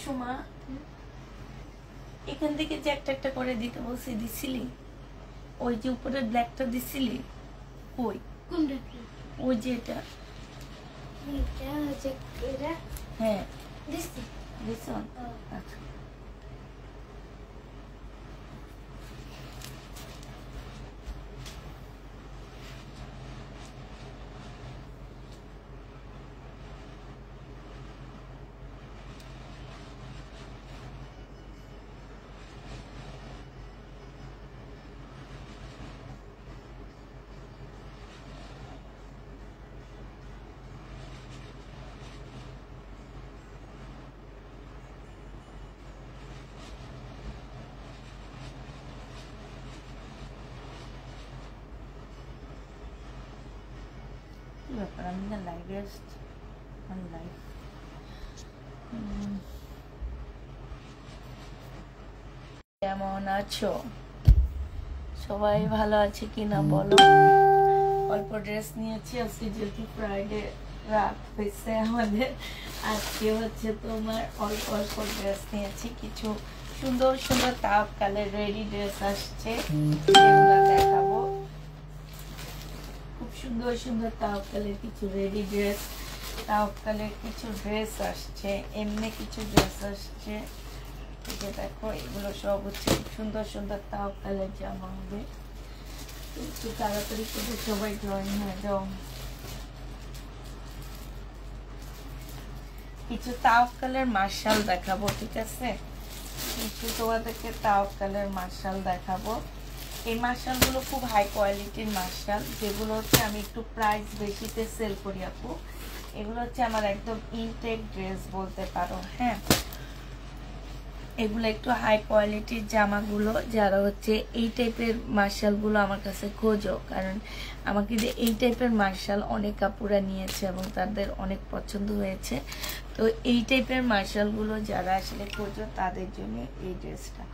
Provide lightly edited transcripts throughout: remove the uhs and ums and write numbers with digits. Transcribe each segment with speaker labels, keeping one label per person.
Speaker 1: সুমা এখান থেকে যে একটা একটা করে দিতে বলছি, দিছিলি? ওই যে উপরে ব্ল্যাকটা দিছিলি? কই
Speaker 2: কোনটা?
Speaker 1: ওই যে এটা।
Speaker 2: এটা হচ্ছে এটা।
Speaker 1: হ্যাঁ
Speaker 2: দিছি।
Speaker 1: দিছো? আচ্ছা। কি ব্যাপার, আমি না লাইভে আসছি। আমি লাইভ কেমন আছো সবাই? ভালো আছে কিনা বলো। অল্প ড্রেস নিয়েছি আজকে, যেহেতু ফ্রাইডে রাত হয়েছে আমাদের। আজকে হচ্ছে তোমার অল্প অল্প ড্রেস নিয়েছি। কিছু সুন্দর সুন্দর তাপ কালের রেডি ড্রেস আসছে, সেগুলো দেখাবো। খুব সুন্দর সুন্দর তাপ কালের কিছু রেডি ড্রেস, তাপ কালের কিছু ড্রেস আসছে, এমনি কিছু ড্রেস আসছে। যে দেখো এগুলো সব হচ্ছে খুব সুন্দর সুন্দর তাপ কালের জামা হবে। একটু তাড়াতাড়ি করে সবাই জয়েন হয়ে যাও। কিছু তাওয়াক্কালের মার্শাল দেখাবো, ঠিক আছে? কিছু তোমাদেরকে তাওয়াক্কালের মার্শাল দেখাবো। এই মার্শালগুলো খুব হাই কোয়ালিটির মার্শাল, যেগুলো হচ্ছে আমি একটু প্রাইস বেশিতে সেল করি আপু। এগুলো হচ্ছে আমার একদম ইনটেক ড্রেস বলতে পারো। হ্যাঁ, এগুলো একটু হাই কোয়ালিটির জামাগুলো। যারা হচ্ছে এই টাইপের মার্শালগুলো আমার কাছে খোঁজো, কারণ আমাকে যে এই টাইপের মার্শাল অনেক কাপুরা নিয়েছে এবং তাদের অনেক পছন্দ হয়েছে। তো এই টাইপের মার্শালগুলো যারা আসলে খোঁজো তাদের জন্য এই ড্রেসটা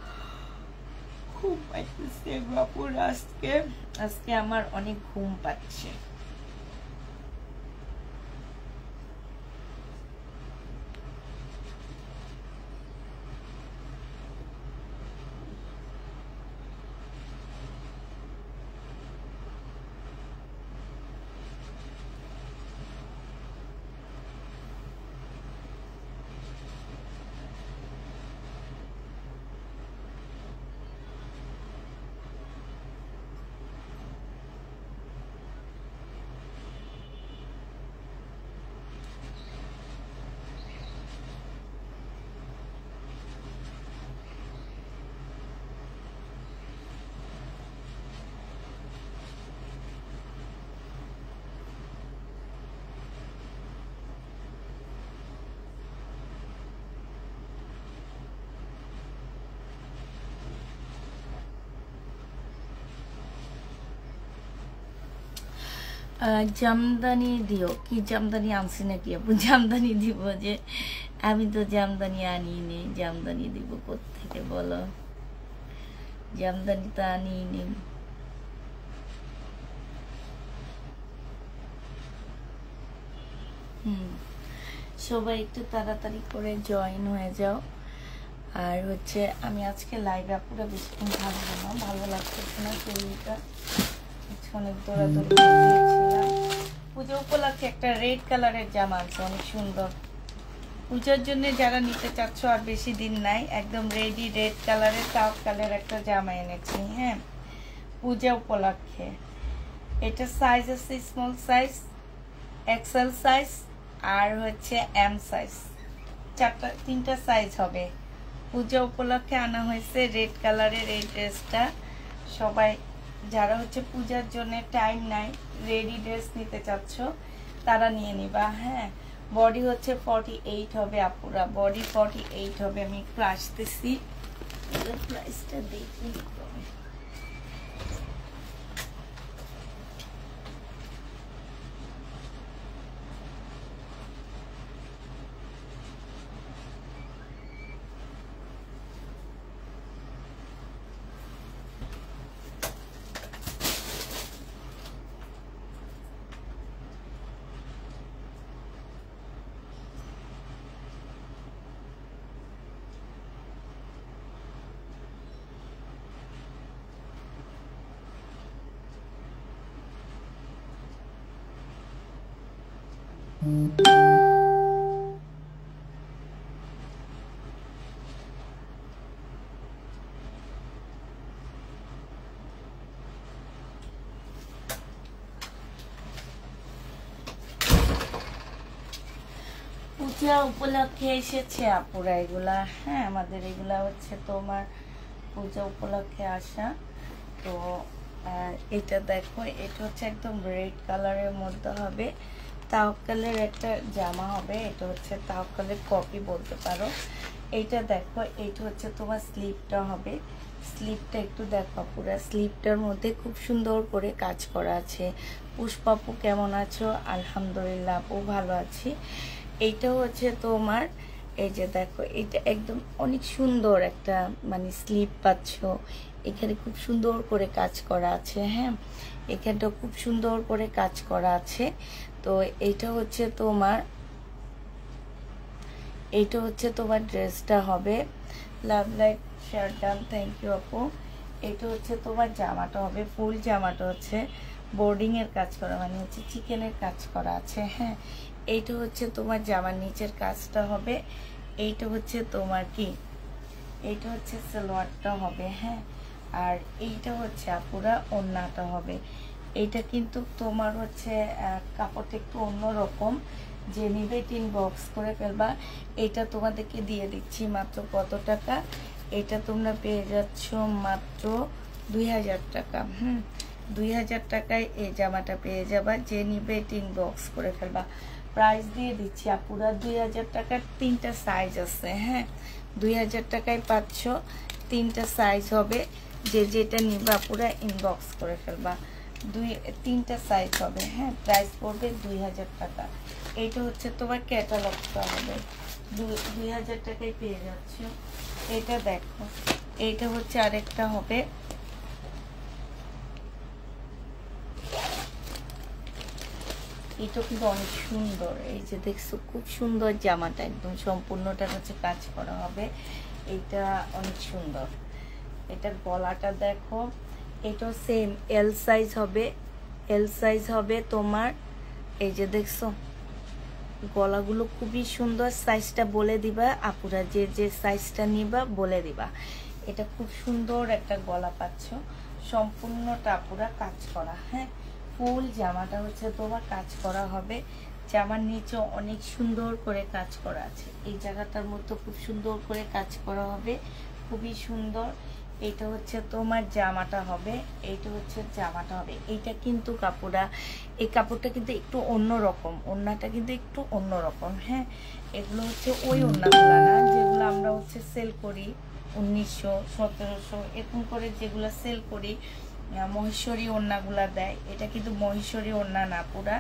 Speaker 1: খুব পাইতেছে বাপুরা। আজকে আমার অনেক ঘুম পাচ্ছে। জামদানি দিও। কি জামদানি আনছি নাকি আপু? জামদানি দিব যে? আমি তো জামদানি আনিনি। জামদানি দিব কোত্থেকে বলো? জামদানি তো আনিনি। সবাই একটু তাড়াতাড়ি করে জয়েন হয়ে যাও। আর হচ্ছে আমি আজকে লাইভে আপুরা বেশিক্ষণ থাকবো না, ভালো লাগতেছে না শরীরটা। অনেক দৌড়াদৌড়ি দিয়েছিলাম। পুজো উপলক্ষে একটা রেড কালারের জামা আছে, অনেক সুন্দর। পূজার জন্য যারা নিতে চাচ্ছ, আর বেশি দিন নাই, একদম রেডি রেড কালারের কাপ কালার একটা জামা এনেছি। হ্যাঁ, পূজা উপলক্ষে। এটা সাইজ আছে স্মল সাইজ, এক্সেল সাইজ, আর হচ্ছে এম সাইজ। তিনটা সাইজ হবে। পূজা উপলক্ষে আনা হয়েছে রেড কালারের এই ড্রেসটা। সবাই যারা হচ্ছে পূজার জন্য টাইম নাই, রেডি ড্রেস নিতে চাচ্ছ, তারা নিয়ে নিবা। হ্যাঁ, বডি হচ্ছে 48 হবে আপুরা, বডি 48 হবে। আমি একটু আসতেছি, প্রাইসটা দেখি। পূজা উপলক্ষে এসেছে আপুরা এগুলা। হ্যাঁ, আমাদের এগুলা হচ্ছে তোমার পূজা উপলক্ষে আসা। তো এটা দেখো, এটা হচ্ছে একদম রেড কালারের মধ্যে হবে, তাওয়াক্কালের একটা জামা হবে। এটা হচ্ছে তাওয়াক্কালের কপি বলতে পারো। এইটা দেখো, এইটা হচ্ছে তোমার স্লিপটা হবে। স্লিপটা একটু দেখো পুরো, স্লিপটার মধ্যে খুব সুন্দর করে কাজ করা আছে। পুষ্পাপু কেমন আছো? আলহামদুলিল্লাহ আপু ভালো আছি। এইটা হচ্ছে তোমার, এই যে দেখো, এটা একদম অনেক সুন্দর একটা মানে স্লিপ পাচ্ছ। এখানে খুব সুন্দর করে কাজ করা আছে। হ্যাঁ, এখানটা খুব সুন্দর করে কাজ করা আছে। তো এইটা হচ্ছে তোমার, এইটা হচ্ছে তোমার ড্রেসটা হবে। Love like share done, thank you আপু। এটা হচ্ছে তোমার জামাটা হবে, ফুল জামাটা হচ্ছে বোর্ডিং এর কাজ করা, মানে হচ্ছে চিকেনের কাজ করা আছে। হ্যাঁ, এইটা হচ্ছে তোমার জামার নিচের কাজটা হবে। এইটা হচ্ছে তোমার কি, এইটা হচ্ছে সালোয়ারটা হবে। হ্যাঁ, আর এইটা হচ্ছে আপুরা ওড়নাটা হবে। এইটা কিন্তু তোমার হচ্ছে কাপড়টা একটু অন্যরকম, যে নিবে বক্স করে ফেলবা। এটা তোমাদেরকে দিয়ে দিচ্ছি মাত্র কত টাকা? এটা তোমরা পেয়ে যাচ্ছ মাত্র 2000 টাকা। 2000 টাকায় এই জামাটা পেয়ে যাবা, যে নিবে বক্স করে ফেলবা। প্রাইস দিয়ে দিচ্ছি আপুরা 2000 টাকার 3টা সাইজ আছে। হ্যাঁ, 2000 টাকায় পাচ্ছ, 3টা সাইজ হবে। যে যেটা নিবা আপুরা ইনবক্স করে ফেলবা। 3টা সাইজ হবে। হ্যাঁ, প্রাইস পড়বে 2000 টাকা। এইটা হচ্ছে তোমার ক্যাটালগটা হবে, 2000 টাকায় পেয়ে যাচ্ছ। এটা দেখো, এইটা হচ্ছে আরেকটা হবে। এটা কিন্তু অনেক সুন্দর, এই যে দেখছো খুব সুন্দর জামাটা, একদম সম্পূর্ণটা হচ্ছে কাজ করা হবে। এটা অনেক সুন্দর। এটা গলাটা দেখো, এটা সেম এল সাইজ হবে। এল সাইজ হবে তোমার, এই যে দেখছো গলাগুলো খুবই সুন্দর। সাইজটা বলে দিবা আপুরা, যে যে সাইজটা নিবা বলে দিবা। এটা খুব সুন্দর একটা গলা পাচ্ছ, সম্পূর্ণটা আপুরা কাজ করা। হ্যাঁ, ফুল জামাটা হচ্ছে তোমার কাজ করা হবে। জামার নিচে অনেক সুন্দর করে কাজ করা আছে। এই জায়গাটার মধ্যে খুব সুন্দর করে কাজ করা হবে, খুবই সুন্দর। এটা হচ্ছে তোমার জামাটা হবে, এইটা হচ্ছে জামাটা হবে। এইটা কিন্তু কাপড়া, এই কাপড়টা কিন্তু একটু অন্যরকম, ওড়নাটা কিন্তু একটু অন্যরকম। হ্যাঁ, এগুলো হচ্ছে ওই ওড়নাগুলো না যেগুলো আমরা হচ্ছে সেল করি 1900 1700 এরকম করে, যেগুলো সেল করি মহেশ্বরী ওড়নাগুলা দেয়। এটা কিন্তু মহেশ্বরী ওড়না না পুরা,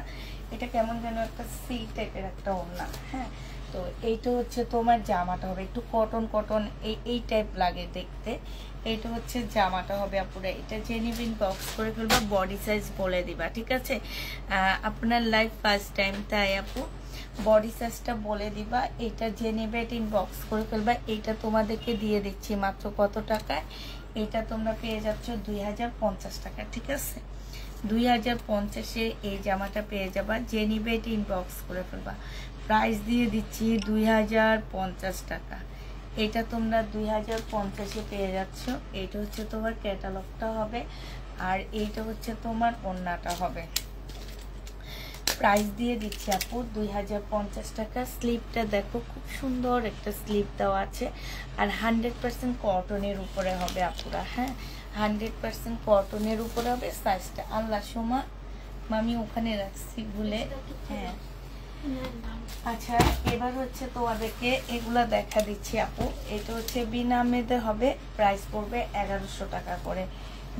Speaker 1: এটা কেমন যেন একটা সি টাইপের একটা ওড়না। হ্যাঁ, তো এইটা হচ্ছে তোমার জামাটা হবে, একটু কটন কটন এই টাইপ লাগে দেখতে। এইটা হচ্ছে জামাটা হবে আপুরা। এটা যে নিবেন বক্স করে ফেলবা, বডি সাইজ বলে দিবা। ঠিক আছে, আপনার লাইফ ফার্স্ট টাইম, তাই আপু বডি সাইজটা বলে দিবা। এটা যে নেবে এটা ইনবক্স করে ফেলবা। এইটা তোমাদেরকে দিয়ে দিচ্ছি মাত্র কত টাকায়? এটা তোমরা পেয়ে যাচ্ছ 2050 টাকা। ঠিক আছে, 2050-এ এই জামাটা পেয়ে যাবা, যে নিবে এটা ইনবক্স করে ফেলবা। প্রাইস দিয়ে দিচ্ছি 2050 টাকা। এটা তোমরা 2050-এ পেয়ে যাচ্ছ। এইটা হচ্ছে তোমার ক্যাটালগটা হবে, আর এইটা হচ্ছে তোমার ওড়নাটা হবে। প্রাইস দিয়ে দিচ্ছি আপু 2050 টাকা। স্লিপটা দেখো, খুব সুন্দর একটা স্লিপ দেওয়া আছে, আর 100% কটনের উপরে হবে আপুরা। হ্যাঁ, 100% কটনের উপরে হবে। সাইজটা আল্লাহ সোমা মামি ওখানে রাখছি ভুলে। হ্যাঁ, আচ্ছা এবার হচ্ছে তোমাদেরকে এগুলা দেখা দিচ্ছি আপু। এটা হচ্ছে বিনা আহমেদের হবে, প্রাইস পড়বে 1100 টাকা করে।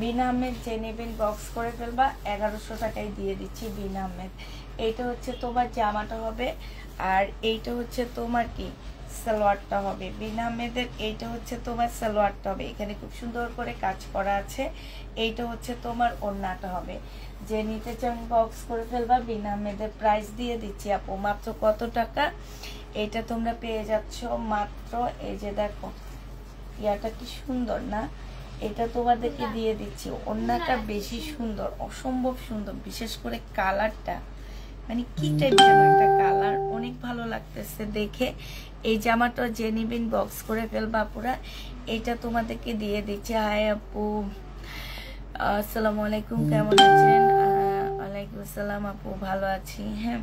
Speaker 1: বিনা আহমেদ যে নেবেন বক্স করে ফেলবা, 1100 টাকায় দিয়ে দিচ্ছি বিনা আহমেদ। এইটা হচ্ছে তোমার জামাটা হবে, আর এইটা হচ্ছে তোমার কি সালোয়ারটা হবে বিনা আহমেদের। এইটা হচ্ছে তোমার সালোয়ারটা হবে, এখানে খুব সুন্দর করে কাজ করা আছে। এইটা হচ্ছে তোমার ওড়নাটা হবে। যে নিতে চান বক্স করে ফেলবা, বিনা আহমেদের। প্রাইস দিয়ে দিচ্ছি আপু মাত্র কত টাকা? এটা তোমরা পেয়ে যাচ্ছ মাত্র, এই যে দেখো ইয়াটা কি সুন্দর না, এটা তোমাদেরকে দিয়ে দিচ্ছি। ওড়নাটা বেশি সুন্দর, অসম্ভব সুন্দর, বিশেষ করে কালারটা মানে কি টাইপ যেন একটা কালার, অনেক ভালো লাগতেছে দেখে। এই জামাটা যে নিবেন বক্স করে ফেলবা পুরা। এটা তোমাদেরকে দিয়ে দিচ্ছি। হাই আপু, আসসালামু আলাইকুম, কেমন আছেন? ওয়ালাইকুম আসসালাম আপু, ভালো আছি। হ্যাঁ,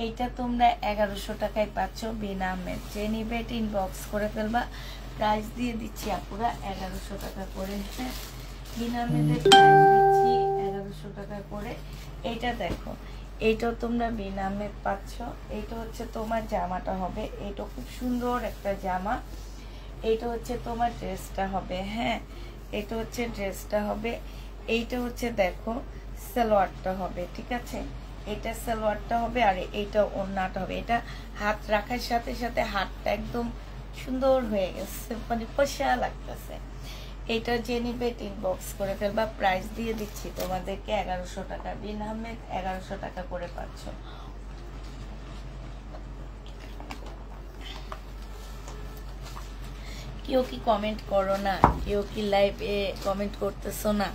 Speaker 1: এইটা তোমরা 1100 টাকায় পাচ্ছ বিনামের। যে নিবে ইনবক্স করে ফেলবা। প্রাইস দিয়ে দিচ্ছি আপুরা 1100 টাকা করে। হ্যাঁ, বিনামেদের প্রাইস দিচ্ছি 1100 টাকা করে। এইটা দেখো, এইটাও তোমরা বিনামে পাচ্ছ। এইটা হচ্ছে তোমার জামাটা হবে, এটা খুব সুন্দর একটা জামা। এইটা হচ্ছে তোমার ড্রেসটা হবে। হ্যাঁ, এটা হচ্ছে ড্রেসটা হবে। এইটা হচ্ছে দেখো সালোয়ারটা হবে, ঠিক আছে? এটা সালোয়ারটা হবে আর এইটা ওড়নাটা হবে। এটা হাত রাখার সাথে সাথে হাতটা একদম সুন্দর হয়ে গেছে, মানে পয়সা লাগতেছে। এটা যে নিবে ইনবক্স করে ফেলবা। প্রাইস দিয়ে দিচ্ছি তোমাদেরকে 1100 টাকা বিনামে, 1100 টাকা করে পাচ্ছ। কেউ কি কমেন্ট করো না? কেউ কি লাইভে কমেন্ট করতেছো না?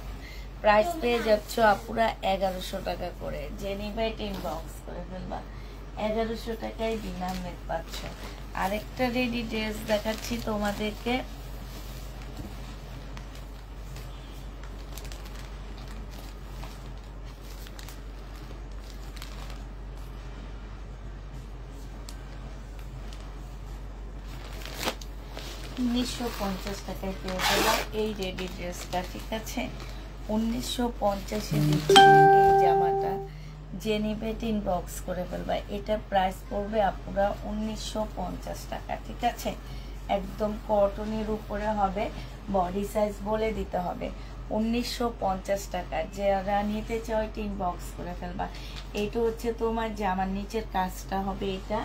Speaker 1: প্রাইস পেয়ে যাচ্ছ আপুরা 1100 টাকা করে। যে নিবে ইনবক্স করে ফেলবা, 1100 টাকায় বিনামে পাচ্ছ। আরেকটা রেডি ড্রেস দেখাচ্ছি তোমাদেরকে। $1950 টাকায় পেয়ে গেলাম এই রেডি ড্রেসটা, ঠিক আছে? 1950-এ দিচ্ছি এই জামাটা। যে নিবে ইনবক্স করে ফেলবা। এটা প্রাইস পড়বে আপুরা 1950 টাকা, ঠিক আছে? একদম কটনের উপরে হবে, বডি সাইজ বলে দিতে হবে। 1950 টাকা। যারা নিতে চাও ইনবক্স করে ফেলবা। এইটা হচ্ছে তোমার জামার নিচের কাজটা হবে এটা।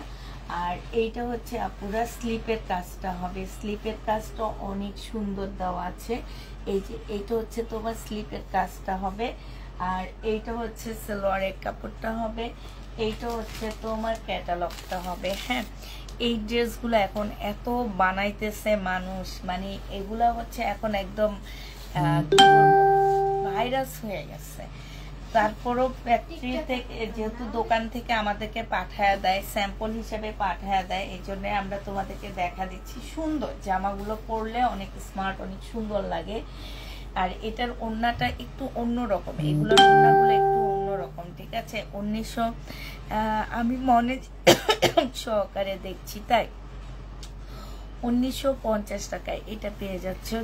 Speaker 1: আর এইটা হচ্ছে আপুরা স্লিপের কাজটা হবে। স্লিপের কাজটা অনেক সুন্দর দেওয়া আছে। এই যে এইটা হচ্ছে তোমার স্লিপের কাজটা হবে। আর এইটা হচ্ছে সালোয়ারের কাপড়টা হবে। এইটা হচ্ছে তোমার ক্যাটালগটা হবে। হ্যাঁ, এই ড্রেসগুলো এখন এত বানাইতেছে মানুষ, মানে এগুলা হচ্ছে এখন একদম ভাইরাস হয়ে গেছে। তারপরও ফ্যাক্টরি থেকে, যেহেতু দোকান থেকে আমাদেরকে পাঠায় দেয়, স্যাম্পল হিসেবে পাঠায় দেয়, এই জন্য আমরা তোমাদেরকে দেখা দিচ্ছি। সুন্দর জামাগুলো পরলে অনেক স্মার্ট, অনেক সুন্দর লাগে। আর এটার ওড়নাটা একটু অন্যরকম, এগুলোর ওড়নাগুলো একটু অন্যরকম, ঠিক আছে? 1900 আমি মনে সহকারে দেখছি, তাই 1950 টাকায় এটা পেয়ে যাচ্ছে।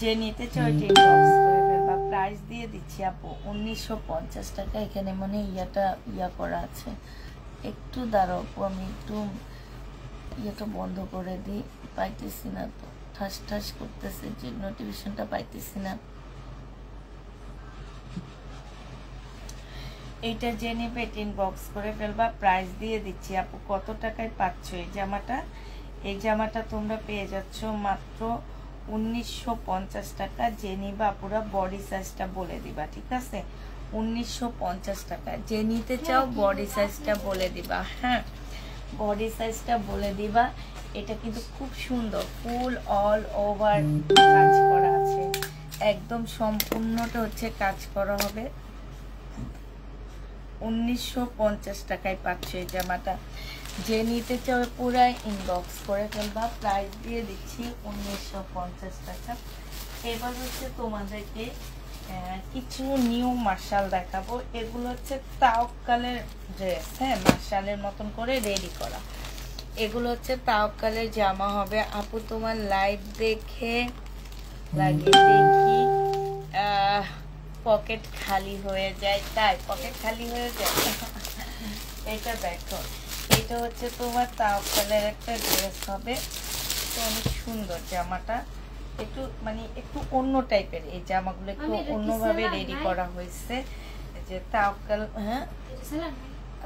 Speaker 1: যে নিতে চাও ইনবক্স করে ফেলবা। প্রাইস দিয়ে দিচ্ছি আপু 1950 টাকা। এখানে মানে ইয়া করা আছে। একটু দাঁড়াও আপু, আমি একটু ইয়েটা বন্ধ করে দিই, পাইতেছি না তো, ঠাস ঠাস করতেছে যে নোটিফিকেশনটা পাইতেছি না। এইটা যে নিবে ইনবক্স করে ফেলবা। প্রাইস দিয়ে দিচ্ছি আপু। কত টাকায় পাচ্ছ এই জামাটা? এই জামাটা তোমরা পেয়ে যাচ্ছ মাত্র 1950 টাকা। যে নিবা পুরা বডি সাইজটা বলে দিবা, ঠিক আছে? 1950 টাকা। যে নিতে চাও বডি সাইজটা বলে দিবা। হ্যাঁ, বডি সাইজটা বলে দিবা। এটা কিন্তু খুব সুন্দর, ফুল অল ওভার কাজ করা আছে, একদম সম্পূর্ণটা হচ্ছে কাজ করা হবে। 1950 টাকায় পাচ্ছ এই জামাটা। যে নিতে চাও পুরাই ইনবক্স করে ফেলবা। প্রাইস দিয়ে দিচ্ছি 1950 টাকা। এবার হচ্ছে তোমাদেরকে কিছু নিউ মার্শাল দেখাবো। এগুলো হচ্ছে তাওয়াক্কালের ড্রেস। হ্যাঁ, মার্শালের মতন করে রেডি করা। এগুলো হচ্ছে তাওয়াক্কালের জামা হবে। আপু তোমার লাইভ দেখে লাগিয়ে দেখি পকেট খালি হয়ে যায়, তাই পকেট খালি হয়ে যায়। এটা দেখো, এটা হচ্ছে তোমার তাওয়াক্কালের একটা ড্রেস হবে। তো অনেক সুন্দর জামাটা, একটু মানে একটু অন্য টাইপের। এই জামাগুলো একটু অন্যভাবে রেডি করা হয়েছে। যে তাওয়াক্কাল, হ্যাঁ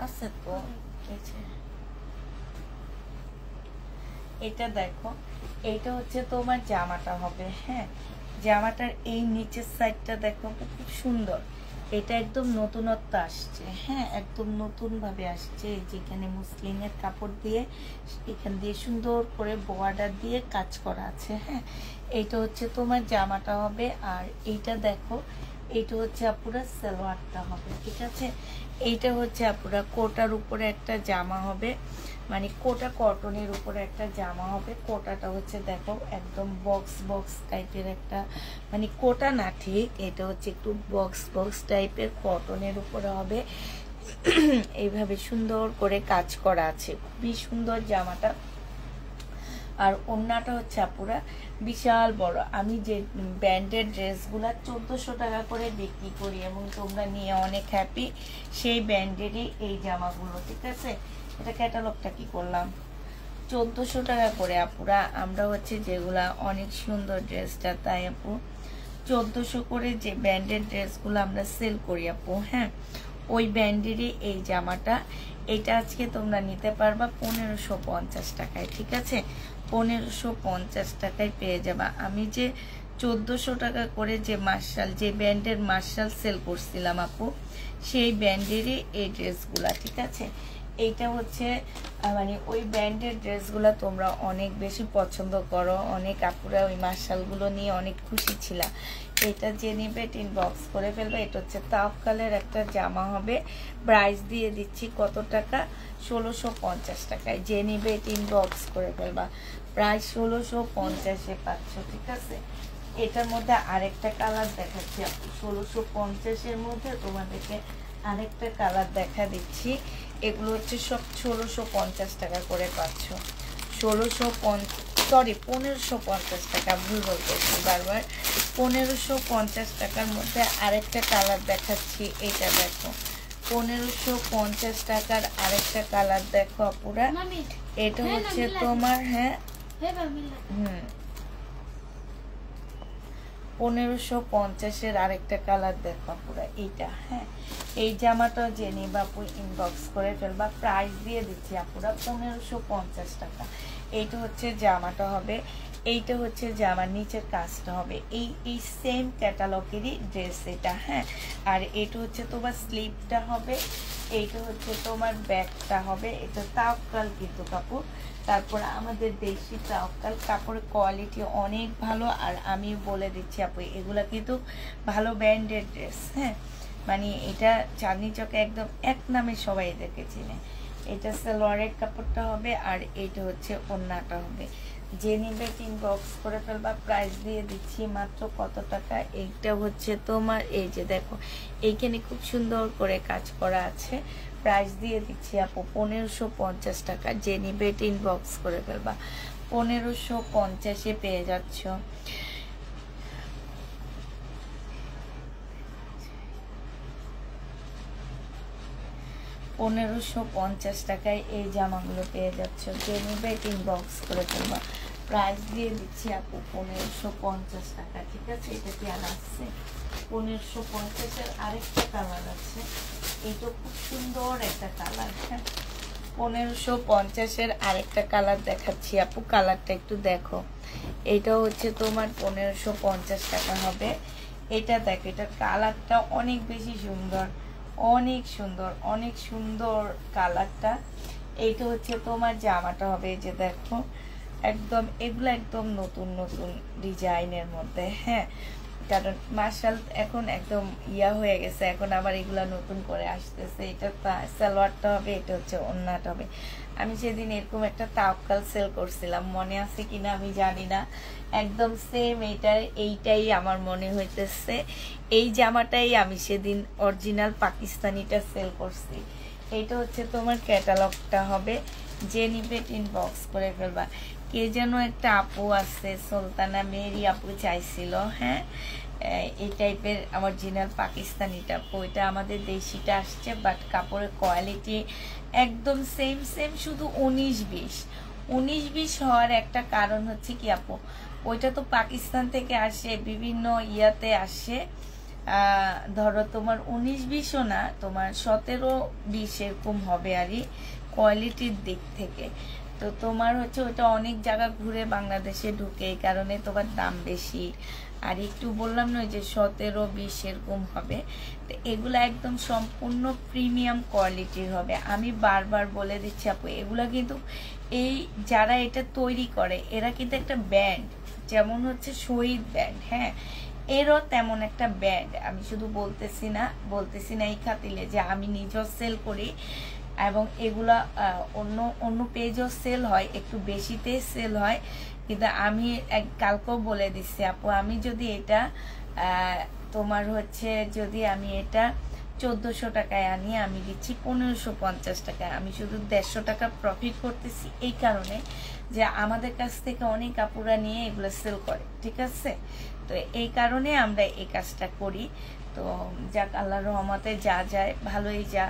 Speaker 1: আছে তো। এটা দেখো, এইটা হচ্ছে তোমার জামাটা হবে। হ্যাঁ, জামাটার এই নিচের সাইডটা দেখো খুব সুন্দর। এটা একদম নতুনত্ব আসছে। হ্যাঁ, একদম নতুন ভাবে আসছে। যেখানে মুসলিমের কাপড় দিয়ে এখান দিয়ে সুন্দর করে বর্ডার দিয়ে কাজ করা আছে। হ্যাঁ, এইটা হচ্ছে তোমার জামাটা হবে। আর এইটা দেখো, এইটা হচ্ছে আপুরা সালোয়ারটা হবে, ঠিক আছে। এইটা হচ্ছে আপুরা কোটার উপরে একটা জামা হবে, মানে কোটা কটনের উপরে একটা জামা হবে। কোটাটা হচ্ছে দেখো একদম বক্স বক্স টাইপের একটা, মানে কোটা না ঠিক, এটা হচ্ছে একটু বক্স বক্স টাইপের কটনের উপরে হবে। এইভাবে সুন্দর করে কাজ করা আছে, খুবই সুন্দর জামাটা। আর ওড়নাটা হচ্ছে আপুরা বিশাল বড়। আমি যে ব্র্যান্ডেড ড্রেসগুলা 1400 টাকা করে বিক্রি করি এবং তোমরা নিয়ে অনেক হ্যাপি, সেই ব্র্যান্ডেরই এই জামাগুলো, ঠিক আছে। এটা ক্যাটালগটা কি করলাম, 1400 টাকা করে আপুরা। আমরা হচ্ছে যেগুলা অনেক সুন্দর ড্রেসটা, তাই আপু 1400 করে যে ব্র্যান্ডেড ড্রেসগুলো আমরা সেল করি আপু, হ্যাঁ, ওই ব্র্যান্ডেরই এই জামাটা। এটা আজকে তোমরা নিতে পারবা 1550 টাকায়, ঠিক আছে। 1550 টাকায় পেয়ে যাবা। আমি যে 1400 টাকা করে যে মার্শাল, যে ব্র্যান্ডের মার্শাল সেল করছিলাম আপু, সেই ব্র্যান্ডেরই এই ড্রেসগুলা, ঠিক আছে। এইটা হচ্ছে মানে ওই ব্র্যান্ডের ড্রেসগুলো তোমরা অনেক বেশি পছন্দ করো, অনেক আপুরা ওই মার্শালগুলো নিয়ে অনেক খুশি ছিলা। এটা যে নিবে ইনবক্স করে ফেলবে। এটা হচ্ছে তাওয়াক্কালের একটা জামা হবে, প্রাইস দিয়ে দিচ্ছি কত টাকা, 1650 টাকায়। যে নিবে ইনবক্স করে ফেলবা, প্রায় 1650-এ পাচ্ছ, ঠিক আছে। এটার মধ্যে আরেকটা কালার দেখাচ্ছি আপু, 1650-এর মধ্যে তোমাদেরকে আরেকটা কালার দেখা দিচ্ছি। এগুলো হচ্ছে সব 1650 টাকা করে পাচ্ছ। 1550 টাকা, ভুল বলতেছি বারবার। 1550 টাকার মধ্যে আরেকটা কালার দেখাচ্ছি, এইটা দেখো। 1550 টাকার আরেকটা কালার দেখো আপুরা, এটা হচ্ছে তোমার, হ্যাঁ 1550-এর আরেকটা কালার দেখো পুরো এইটা, হ্যাঁ। এই জামাটা যে নিবা আপু ইনবক্স করে ফেলবা, প্রাইস দিয়ে দিচ্ছি আপুরা 1550 টাকা। এইটা হচ্ছে জামাটা হবে, এইটা হচ্ছে জামার নিচের কাজটা হবে, এই সেম ক্যাটালগেরই ড্রেস এটা, হ্যাঁ। আর এটা হচ্ছে তোমার স্লিভটা হবে, এইটা হচ্ছে তোমার ব্যাগটা হবে। এটা তাওয়াক্কাল কিন্তু কাপড়, তারপর আমাদের দেশি তাওয়াক্কাল কাপড়ের কোয়ালিটি অনেক ভালো। আর আমি বলে দিচ্ছি আপু এগুলা কিন্তু ভালো ব্র্যান্ডেড ড্রেস, হ্যাঁ। মানে এটা চাঁদনি চকে একদম এক নামে সবাই এদেরকে চিনে। এটা সালোয়ারের কাপড়টা হবে, আর এইটা হচ্ছে ওড়নাটা হবে। যে নিবে ইনবক্স করে ফেলবা, প্রাইস দিয়ে দিচ্ছি মাত্র কত টাকা। এইটা হচ্ছে তোমার, এই যে দেখো এইখানে খুব সুন্দর করে কাজ করা আছে, প্রাইস দিয়ে দিচ্ছি আপু 1550 টাকা। যে নিবে ইনবক্স করে ফেলবা, 1550-এ পেয়ে যাচ্ছ। 1550 টাকায় এই জামাগুলো পেয়ে যাচ্ছ। যে নিবে ইনবক্স করে ফেলবা, প্রাইস দিয়ে দিচ্ছি আপু 1550 টাকা, ঠিক আছে। এটা কি আর আসছে, 1550-এর আরেকটা কালার আছে, এটা খুব সুন্দর একটা কালার, হ্যাঁ। 1550-এর আরেকটা কালার দেখাচ্ছি আপু, কালারটা একটু দেখো। এটা হচ্ছে তোমার 1550 টাকা হবে। এটা দেখো, এটা কালারটা অনেক বেশি সুন্দর, অনেক সুন্দর, অনেক সুন্দর কালারটা। এইটা হচ্ছে তোমার জামাটা হবে, এই যে দেখো একদম, এগুলো একদম নতুন নতুন ডিজাইনের মধ্যে, হ্যাঁ। কারণ মার্শাল এখন একদম ইয়া হয়ে গেছে, এখন আবার এগুলা নতুন করে আসতেছে। এটা সালোয়ারটা হবে, এটা হচ্ছে ওড়নাটা হবে। আমি সেদিন এরকম একটা তাওয়াক্কাল সেল করছিলাম, মনে আছে কিনা আমি জানি না, একদম সেম এইটাই আমার মনে হইতেছে। এই জামাটাই আমি সেদিন অরিজিনাল পাকিস্তানিটা সেল করছি। এইটা হচ্ছে তোমার ক্যাটালগটা হবে। যে নিবে ইনবক্স করে ফেলবা। কে যেন একটা আপু আছে, সুলতানা মেরি আপু চাইছিল, হ্যাঁ, এই টাইপের অরিজিনাল পাকিস্তানিটা। ওইটা আমাদের দেশিটা আসছে, বাট কাপড়ের কোয়ালিটি একদম সেম সেম, শুধু 19-20 হওয়ার একটা কারণ হচ্ছে কি আপু, ওইটা তো পাকিস্তান থেকে আসে, বিভিন্ন ইয়াতে আসে। ধরো তোমার 19-20ও না, তোমার 17-20 এরকম হবে আরই কোয়ালিটির দিক থেকে। তো তোমার হচ্ছে ওইটা অনেক জায়গা ঘুরে বাংলাদেশে ঢুকে, এই কারণে তোমার দাম বেশি। আর একটু বললাম না যে 17-20 এরকম হবে। তো এগুলা একদম সম্পূর্ণ প্রিমিয়াম কোয়ালিটির হবে। আমি বারবার বলে দিচ্ছি আপু, এগুলা কিন্তু এই যারা এটা তৈরি করে এরা কিন্তু একটা ব্র্যান্ড, যেমন হচ্ছে শহীদ ব্র্যান্ড, হ্যাঁ। এরও তেমন একটা ব্যাড আমি শুধু বলতেছি না এই খাতিলে যে আমি নিজেও সেল করি এবং এগুলা অন্য অন্য পেজও সেল হয়, একটু বেশিতে সেল হয়, কিন্তু আমি কালকেও বলে দিচ্ছি আপু, আমি যদি এটা তোমার হচ্ছে যদি আমি এটা 1400 টাকায় আনি, আমি দিচ্ছি 1550 টাকায়। আমি শুধু 150 টাকা প্রফিট করতেছি এই কারণে যে আমাদের কাছ থেকে অনেক আপুরা নিয়ে এগুলো সেল করে, ঠিক আছে? তো এই কারণে আমরা এই কাজটা করি। তো যাক, আল্লাহর রহমতে যা যায় ভালোই যা।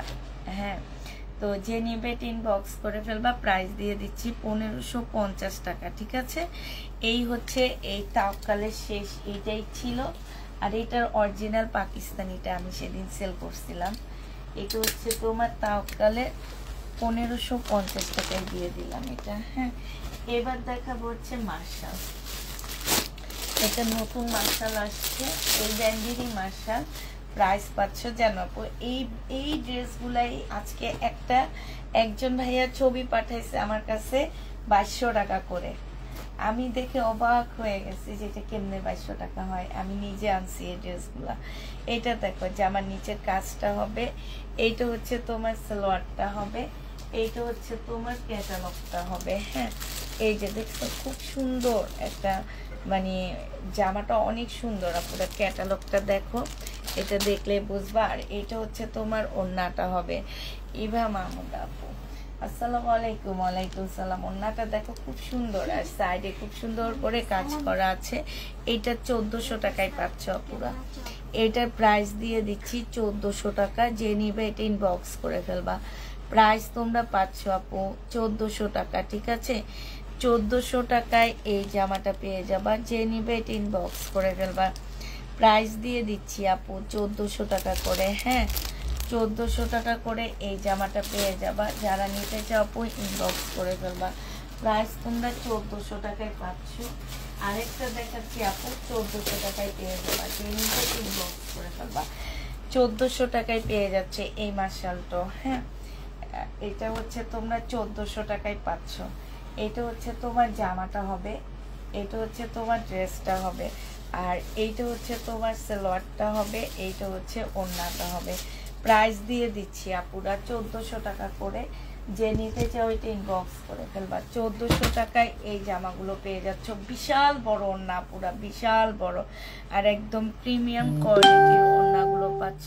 Speaker 1: হ্যাঁ, তো যে নিবে ইনবক্স করে ফেলবা, প্রাইস দিয়ে দিচ্ছি 1550 টাকা, ঠিক আছে? এই হচ্ছে এই তাওয়াক্কালের শেষ, এইটাই ছিল। আর এটার অরিজিনাল পাকিস্তানিটা আমি সেদিন সেল করছিলাম। এটা হচ্ছে তোমার তাওয়াক্কালে 1550 টাকায় দিয়ে দিলাম এটা। হ্যাঁ, এবার দেখাবো হচ্ছে মার্শাল। এটা নতুন মার্শাল আসছে, এই ব্র্যান্ডেরই মার্শাল। প্রাইস পাচ্ছ জানো আপু, এই ড্রেসগুলাই আজকে একজন ভাইয়া ছবি পাঠাইছে আমার কাছে 2200 টাকা করে। আমি দেখে অবাক হয়ে গেছি যে এটা কেমনে 2200 টাকা হয়। আমি নিজে আনছি এই ড্রেসগুলা। এটা দেখো যে আমার নিচের কাজটা হবে, এইটা হচ্ছে তোমার সালোয়ারটা হবে, এইটা হচ্ছে তোমার ক্যাটালগটা হবে। হ্যাঁ, এই যে দেখছো খুব সুন্দর একটা, মানে জামাটা অনেক সুন্দর। আপনারা ক্যাটালগটা দেখো, এটা দেখলে বুঝবা। আর এটা হচ্ছে তোমার ওড়নাটা হবে। ইভা মাহমুদ আপু, আসসালামু আলাইকুম। ওয়ালাইকুম সালাম। ওড়নাটা দেখো খুব সুন্দর, আর সাইডে খুব সুন্দর করে কাজ করা আছে। এটা 1400 টাকায় পাচ্ছ আপুরা। এটার প্রাইস দিয়ে দিচ্ছি 1400 টাকা। যে নিবে এটা ইনবক্স করে ফেলবা। প্রাইস তোমরা পাচ্ছ আপু 1400 টাকা, ঠিক আছে? 1400 টাকায় এই জামাটা পেয়ে যাবা। যে নিবে এটা ইনবক্স করে ফেলবা। প্রাইস দিয়ে দিচ্ছি আপু 1400 টাকা করে। হ্যাঁ, 1400 টাকা করে এই জামাটা পেয়ে যাবা। যারা নিতে চাও আপু ইনবক্স করে ফেলবা। প্রাইস তোমরা 1400 টাকায় পাচ্ছ। আরেকটা দেখাচ্ছি আপু, 1400 টাকায় পেয়ে যাবা। যে নিতে ইনবক্স করে ফেলবা। 1400 টাকায় পেয়ে যাচ্ছে এই মার্শালটা। হ্যাঁ, এটা হচ্ছে তোমরা 1400 টাকায় পাচ্ছ। এটা হচ্ছে তোমার জামাটা হবে, এটা হচ্ছে তোমার ড্রেসটা হবে, আর এইটা হচ্ছে তোমার সালোয়ারটা হবে, এইটা হচ্ছে ওড়নাটা হবে। প্রাইস দিয়ে দিচ্ছি আপুরা 1400 টাকা করে। যে নিতে চাও এটা ইনবক্স করে ফেলবা। 1400 টাকায় এই জামাগুলো পেয়ে যাচ্ছ। বিশাল বড় ওড়না আপুরা, বিশাল বড়, আর একদম প্রিমিয়াম কোয়ালিটির ওড়নাগুলো পাচ্ছ।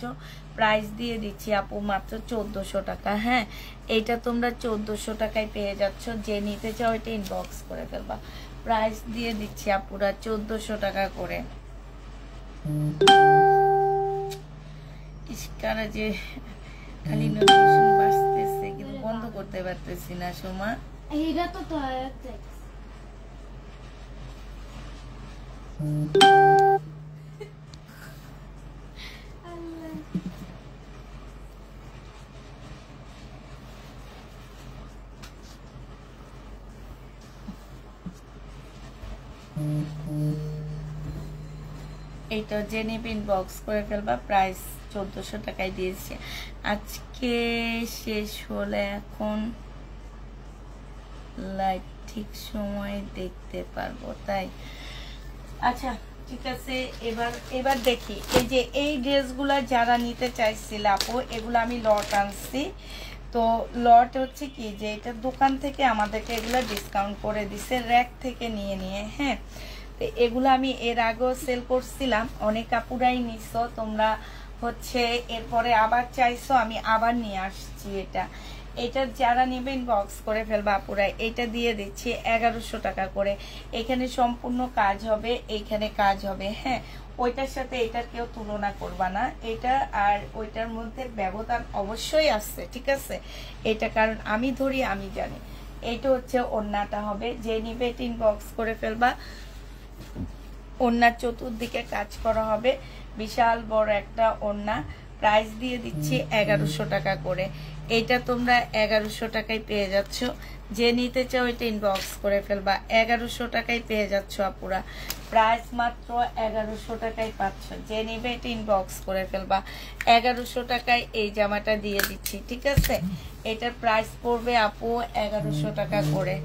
Speaker 1: প্রাইস দিয়ে দিচ্ছি আপু মাত্র 1400 টাকা। হ্যাঁ, এইটা তোমরা 1400 টাকায় পেয়ে যাচ্ছ। যে নিতে চাও এটা ইনবক্স করে ফেলবা। প্রাইস দিয়ে দিচ্ছি আপুরা 1400 টাকা করে। ইসকারা যে খালি নোটিফিকেশন বাজতেছে, কিন্তু বন্ধ করতে পারতেছি না। সোমা,
Speaker 2: এইটা তো
Speaker 1: এইটা জেনে ইনবক্স করে ফেলবা। প্রাইস 1400 টাকায় দিয়েছে। আজকে শেষ হলে এখন লাইভ ঠিক সময় দেখতে পারবো, তাই? আচ্ছা, ঠিক আছে। এবার দেখি, এই যে এই ড্রেসগুলা যারা নিতে চাইছিল আপু, এগুলো আমি লট আনছি। তো লট হচ্ছে কি, যে এটা দোকান থেকে আমাদেরকে এগুলো ডিসকাউন্ট করে দিছে, র্যাক থেকে নিয়ে। হ্যাঁ, তো এগুলো আমি এর আগেও সেল করছিলাম, অনেক আপুরাই নিছো তোমরা, হচ্ছে এরপরে আবার চাইছো, আমি আবার নিয়ে আসছি। এটা যারা নেবেন বক্স করে ফেলবা আপুরা। এটা দিয়ে দিচ্ছি 1100 টাকা করে। এখানে সম্পূর্ণ কাজ হবে, এইখানে কাজ হবে। হ্যাঁ, ওইটার সাথে এটার কেউ তুলনা করবা না। এটা আর ওইটার মধ্যে ব্যবধান অবশ্যই আছে, ঠিক আছে? এটা কারণ আমি ধরি, আমি জানি। এইটা হচ্ছে ওড়নাটা হবে। যে নিবে এটা ইনবক্স করে ফেলবা। ওড়নার চতুর্দিকে কাজ করা হবে, বিশাল বড় একটা ওড়না। প্রাইস দিয়ে দিচ্ছি 1100 টাকা করে। এটা তোমরা 1100 টাকায় পেয়ে যাচ্ছ। যে নিতে চাও এটা ইনবক্স করে ফেলবা। 1100 টাকায় পেয়ে যাচ্ছ আপুরা। প্রাইস মাত্র 1100 টাকায় পাচ্ছ। যে নিবে এটা ইনবক্স করে ফেলবা। 1100 টাকায় এই জামাটা দিয়ে দিচ্ছি, ঠিক আছে? এটার প্রাইস পড়বে আপু 1100 টাকা করে।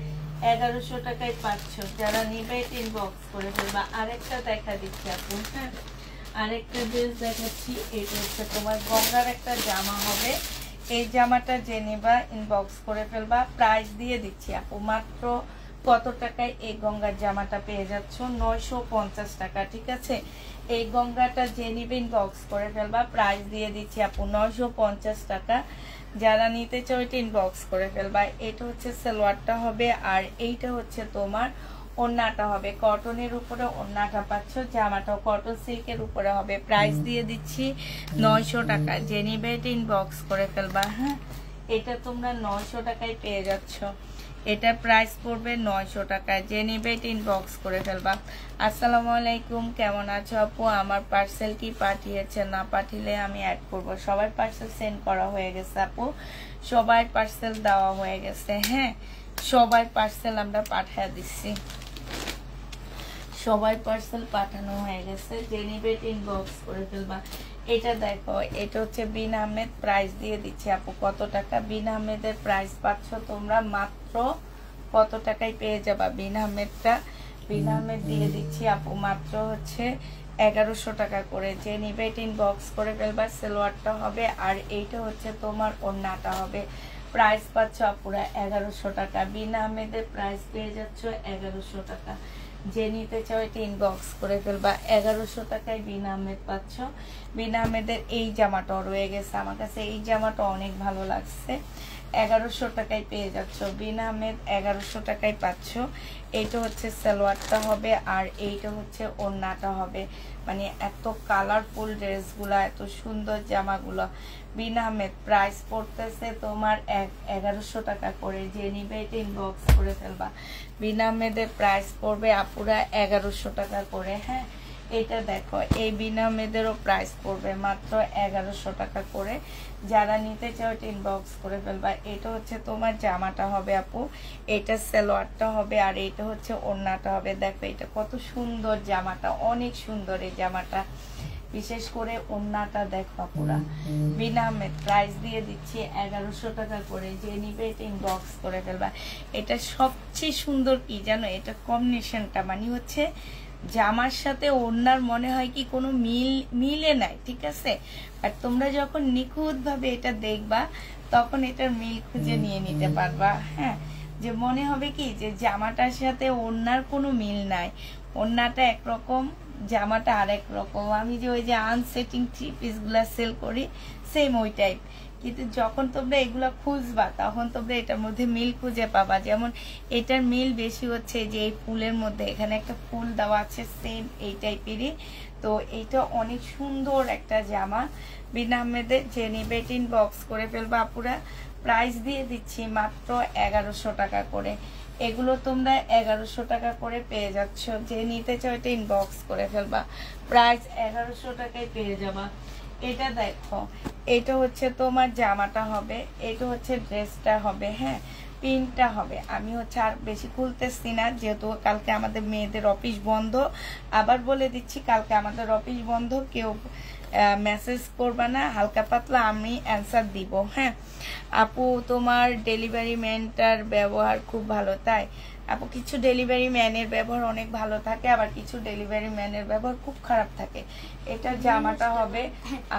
Speaker 1: 1100 টাকায় পাচ্ছ। যারা নিবে ইনবক্স করে ফেলবা। আরেকটা দেখা দিচ্ছি আপু, হ্যাঁ আরেকটা ড্রেস দেখাচ্ছি। এটা হচ্ছে তোমার গঙ্গার একটা জামা হবে। এই জামাটা যে নেবা ইনবক্স করে ফেলবা। প্রাইস দিয়ে দিচ্ছি আপু মাত্র কত টাকায় এই গঙ্গার জামাটা পেয়ে যাচ্ছ? 950 টাকা, ঠিক আছে। এই গঙ্গাটা যে নিবে ইনবক্স করে ফেলবা। প্রাইস দিয়ে দিচ্ছি আপু 950 টাকা। যারা নিতে চাও এটা ইনবক্স করে ফেলবা। এটা হচ্ছে সালোয়ারটা হবে, আর এইটা হচ্ছে তোমার ওড়নাটা হবে। কটনের উপরে ওড়নাটা পাচ্ছ, জামাটাও কটন সিল্কের উপরে হবে। প্রাইস দিয়ে দিচ্ছি 900 টাকা। যে নিবে এটা ইনবক্স করে ফেলবা। হ্যাঁ এটা তোমরা 900 টাকায় পেয়ে যাচ্ছ। এটা প্রাইস পড়বে 900 টাকা। যে নিবে এটা ইনবক্স করে ফেলবা। আসসালামু আলাইকুম, কেমন আছো আপু? আমার পার্সেল কি পাঠিয়েছে? না পাঠিয়ে আমি অ্যাড করব। সবার পার্সেল সেন্ড করা হয়ে গেছে আপু, সবার পার্সেল দেওয়া হয়ে গেছে। হ্যাঁ সবার পার্সেল আমরা পাঠিয়ে দিচ্ছি, সবাই পার্সেল পাঠানো হয়ে গেছে। যে নিবে ইনবক্স করে ফেলবা। এটা দেখো, এটা হচ্ছে বিন আহমেদ। প্রাইস দিয়ে দিচ্ছি আপু কত টাকা? বিন আহমেদের প্রাইস পাচ্ছ তোমরা মাত্র কত টাকায় পেয়ে যাবা বিন আহমেদটা? বিন আহমেদ দিয়ে দিচ্ছি আপু মাত্র হচ্ছে 1100 টাকা করে। যে নিবে ইনবক্স করে ফেলবা। সালোয়ারটা হবে, আর এইটা হচ্ছে তোমার ওড়নাটা হবে। প্রাইস পাচ্ছ আপুরা 1100 টাকা। বিন আহমেদের প্রাইস পেয়ে যাচ্ছ 1100 টাকা। যে নিতে চাও এটা ইনবক্স করে ফেলবা। 1100 টাকায় বিন আহমেদ পাচ্ছ। বিন আহমেদের এই জামাটাও রয়ে গেছে আমার কাছে, এই জামাটা অনেক ভালো লাগছে। 1100 টাকায় পেয়ে যাচ্ছ। বিন আহমেদ 1100 টাকায় পাচ্ছ। এইটা হচ্ছে সালোয়ারটা হবে, আর এইটা হচ্ছে ওড়নাটা হবে। মানে এত কালারফুল ড্রেসগুলা, এত সুন্দর জামাগুলো। বিন আহমেদ প্রাইস পড়তেছে তোমার 1100 টাকা করে। যে নিবে এটা ইনবক্স করে ফেলবা। বিন আহমেদের প্রাইস পড়বে আপুরা 1100 টাকা করে। হ্যাঁ এটা দেখো, এই বিন আহমেদেরও প্রাইস পড়বে মাত্র 1100 টাকা করে। যারা নিতে চাও এটা ইনবক্স করে ফেলবা। এটা হচ্ছে তোমার জামাটা হবে আপু, এটা সালোয়ারটা হবে, আর এটা হচ্ছে ওড়নাটা হবে। দেখো এটা কত সুন্দর জামাটা, অনেক সুন্দর এই জামাটা। বিশেষ করে ওড়নাটা দেখো আপুরা। বিন আহমেদ প্রাইস দিয়ে দিচ্ছি 1100 টাকা করে। যে নিবে এটা ইনবক্স করে ফেলবা। এটা সবচেয়ে সুন্দর কি জানো? এটা কম্বিনেশনটা মানে হচ্ছে জামার সাথে ওড়নার মনে হয় কি কোনো মিলে নাই, ঠিক আছে। আর তোমরা যখন নিখুঁতভাবে এটা দেখবা তখন এটার মিল খুঁজে নিয়ে নিতে পারবা। হ্যাঁ যে মনে হবে কি যে জামাটার সাথে ওড়নার কোনো মিল নাই, ওড়নাটা একরকম জামাটা আরেক রকম। আমি যে ওই যে আনসেটিং থ্রি পিসগুলা সেল করি সেম ওই টাইপ, কিন্তু যখন তোমরা এগুলা খুঁজবা তখন তোমরা এটার মধ্যে মিল খুঁজে পাবা। যেমন এটার মিল বেশি হচ্ছে যে এই ফুলের মধ্যে এখানে একটা ফুল দেওয়া আছে সেম এই টাইপেরই। তো এইটা অনেক সুন্দর একটা জামা। বিন আহমেদের। যে নিবে ইনবক্স করে ফেলবা আপুরা। প্রাইস দিয়ে দিচ্ছি মাত্র 1100 টাকা করে। এগুলো তোমরা 1100 টাকা করে পেয়ে যাচ্ছ। যে নিতে চাও এটা ইনবক্স করে ফেলবা। প্রাইস 1100 টাকায় পেয়ে যাবা। এটা দেখো, এটা হচ্ছে তোমার জামাটা হবে, এটা হচ্ছে ড্রেসটা হবে। হ্যাঁ প্রিন্টটা হবে। আমি হচ্ছে আর বেশি খুলতেছি না, যেহেতু কালকে আমাদের মেয়েদের অফিস বন্ধ। আবার বলে দিচ্ছি কালকে আমাদের অফিস বন্ধ, কেউ মেসেজ করবা না, হালকা পাতলা আমি অ্যান্সার দিব। হ্যাঁ আপু তোমার ডেলিভারি ম্যানটার ব্যবহার খুব ভালো, তাই আপু কিছু ডেলিভারি ম্যানের ব্যবহার অনেক ভালো থাকে, আবার কিছু ডেলিভারি ম্যানের ব্যবহার খুব খারাপ থাকে। এটা জামাটা হবে,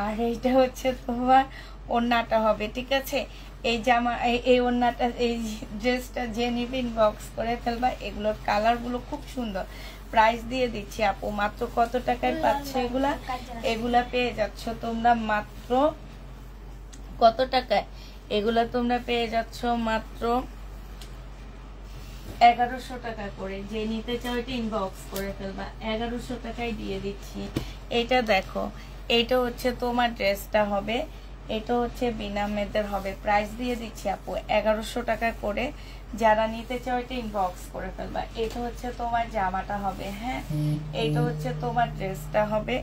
Speaker 1: আর এইটা হচ্ছে তোমার ওড়নাটা হবে, ঠিক আছে। এই জামা এই ওড়নাটা এই ড্রেসটা যে নিবে ইনবক্স করে ফেলবা। এগুলোর কালারগুলো খুব সুন্দর। প্রাইস দিয়ে দিচ্ছি আপু মাত্র কত টাকায় পাচ্ছে এগুলা? এগুলা পেয়ে যাচ্ছ তোমরা মাত্র কত টাকায়? এগুলা তোমরা পেয়ে যাচ্ছ মাত্র 1100 টাকা করে। যে নিতে চাও এটা ইনবক্স করে ফেলবা। 1100 টাকায় দিয়ে দিচ্ছি। এটা দেখো, এটা হচ্ছে তোমার ড্রেসটা হবে, এটা হচ্ছে বিন আহমেদের হবে। প্রাইস দিয়ে দিচ্ছি আপু 1100 টাকা করে। যারা নিতে চাও এটা ইনবক্স করে ফেলবা। এটা হচ্ছে তোমার জামাটা হবে। হ্যাঁ এইটা হচ্ছে তোমার ড্রেসটা হবে,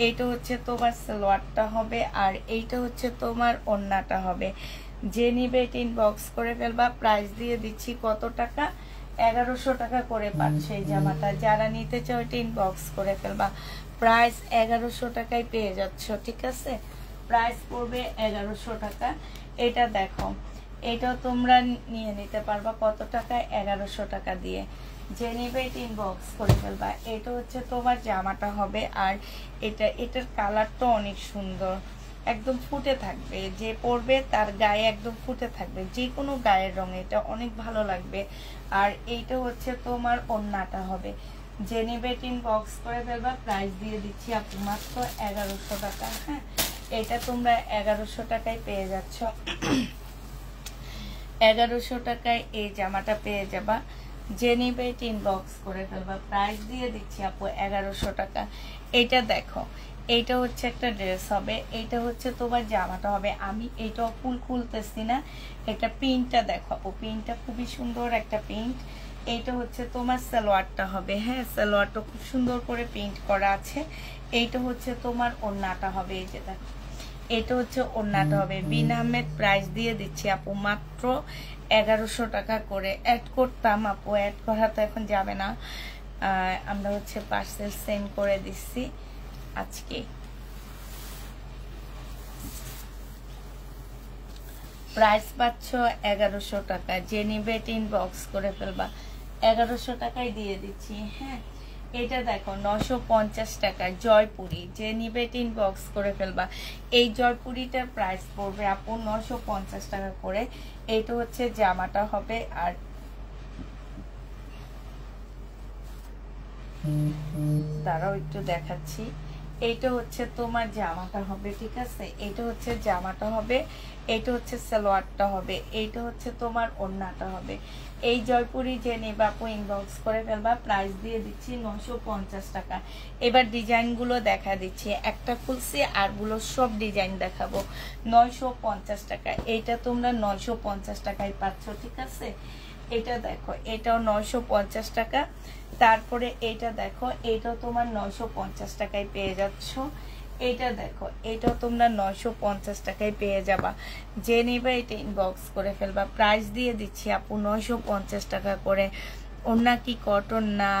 Speaker 1: এইটা হচ্ছে তোমার সালোয়ারটা হবে, আর এইটা হচ্ছে তোমার ওড়নাটা হবে। যে নিবে এটা ইনবক্স করে ফেলবা। প্রাইস দিয়ে দিচ্ছি কত টাকা? 1100 টাকা করে পাচ্ছে এই জামাটা। যারা নিতে চাও এটা ইনবক্স করে ফেলবা। প্রাইস 1100 টাকায় পেয়ে যাচ্ছ, ঠিক আছে। প্রাইস পড়বে 1100 টাকা। এটা দেখো, এটাও তোমরা নিয়ে নিতে পারবা কত টাকায়? 1100 টাকা দিয়ে। যে নেবে ইনবক্স করে ফেলবা। এটা হচ্ছে তোমার জামাটা হবে, আর এটার কালারটা অনেক সুন্দর, একদম ফুটে থাকবে, যে পরবে তার গায়ে একদম ফুটে থাকবে, যে কোনো গায়ের রঙে এটা অনেক ভালো লাগবে। আর এইটা হচ্ছে তোমার ওড়নাটা হবে। যে নেবে ইনবক্স করে ফেলবা। প্রাইস দিয়ে দিচ্ছি আপু মাত্র 1100 টাকা। হ্যাঁ, এটা তোমরা 1100 টাকায় পেয়ে যাচ্ছ। 1100 টাকায় এই জামাটা পেয়ে যাবা। যে নিবে ইনবক্স করে ফেলবা। প্রাইস দিয়ে দিচ্ছি আপু 1100 টাকা। এইটা দেখো, এইটা হচ্ছে একটা ড্রেস হবে, এইটা হচ্ছে তোমার জামাটা হবে। আমি এইটা ফুল খুলতেছি না, এটা প্রিন্টটা দেখো আপু, প্রিন্টটা খুবই সুন্দর একটা প্রিন্ট। এইটা হচ্ছে তোমার সালোয়ারটা হবে। হ্যাঁ, সালোয়ারটা খুব সুন্দর করে প্রিন্ট করা আছে। এইটা হচ্ছে তোমার ওড়নাটা হবে, এই যে দেখো, এটা হচ্ছে ওড়নাটা হবে। বিন আহমেদ প্রাইস দিয়ে দিচ্ছি আপু মাত্র 1100 টাকা করে। অ্যাড করতাম আপু, অ্যাড করা তো এখন যাবে না, আমরা হচ্ছে পার্সেল সেন্ড করে দিচ্ছি আজকে। প্রাইস পাচ্ছ 1100 টাকা। যে নিবে ইনবক্স করে ফেলবা। 1100 টাকায় দিয়ে দিচ্ছি। হ্যাঁ, এটা দেখো 950 টাকা জয়পুরি। যে নিবে ইনবক্স করে ফেলবা। এই জয়পুরিটার প্রাইস পড়বে আপু 950 টাকা করে। এইটা হচ্ছে জামাটা হবে, আর দাঁড়াও একটু দেখাচ্ছি। এইটা হচ্ছে তোমার জামাটা হবে, ঠিক আছে? এইটা হচ্ছে জামাটা হবে, এইটা হচ্ছে সালোয়ারটা হবে, এইটা হচ্ছে তোমার ওড়নাটা হবে। এই জয়পুরি যে নেবা আপু ইনবক্স করে ফেলবা। প্রাইস দিয়ে দিচ্ছি 950 টাকা। এবার ডিজাইনগুলো দেখা দিচ্ছি, একটা খুলছি আরগুলো সব ডিজাইন দেখাবো। 950 টাকা। এইটা তোমরা 950 টাকায় পাচ্ছ, ঠিক আছে? এটা দেখো, এটাও 950 টাকা। তারপরে এটা দেখো, এটাও তোমার 950 টাকায় পেয়ে যাচ্ছ। এটা দেখো, এটাও তোমরা 950 টাকায় পেয়ে যাবা। যে নিবা এটা ইনবক্স করে ফেলবা। প্রাইস দিয়ে দিচ্ছি আপু 950 টাকা করে। ওনা কি কটন না?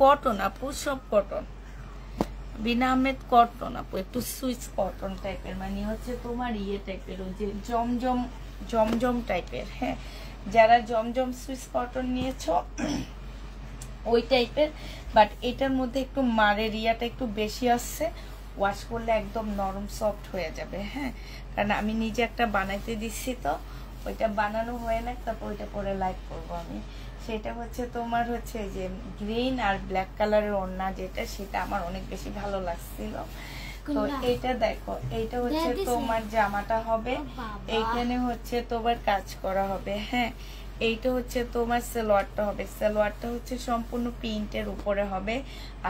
Speaker 1: কটন আপু, সব কটন। বিনা আহমেদ কটন আপু, একটু সুইচ কটন টাইপের, মানে হচ্ছে তোমার ইয়ে টাইপের, ওই যে জমজম জমজম টাইপের। হ্যাঁ, যারা জমজম সুইচ কটন নিয়েছো ওই টাইপের, বাট এটার মধ্যে একটু মারের ইয়াটা একটু বেশি আসছে। ওয়াশ করলে একদম নরম সফট হয়ে যাবে। হ্যাঁ, কারণ আমি নিজে একটা বানাইতে দিচ্ছি, তো ওইটা বানানো হয়ে না, তারপর ওইটা পরে লাইক করবো আমি। সেটা হচ্ছে তোমার হচ্ছে যে গ্রিন আর ব্ল্যাক কালারের ওড়না, যেটা সেটা আমার অনেক বেশি ভালো লাগছিল। তো এইটা দেখো, এইটা হচ্ছে তোমার জামাটা হবে, এইখানে হচ্ছে তোমার কাজ করা হবে। হ্যাঁ, এইটা হচ্ছে তোমার সালোয়ারটা হবে, সালোয়ারটা হচ্ছে সম্পূর্ণ প্রিন্টের উপরে হবে,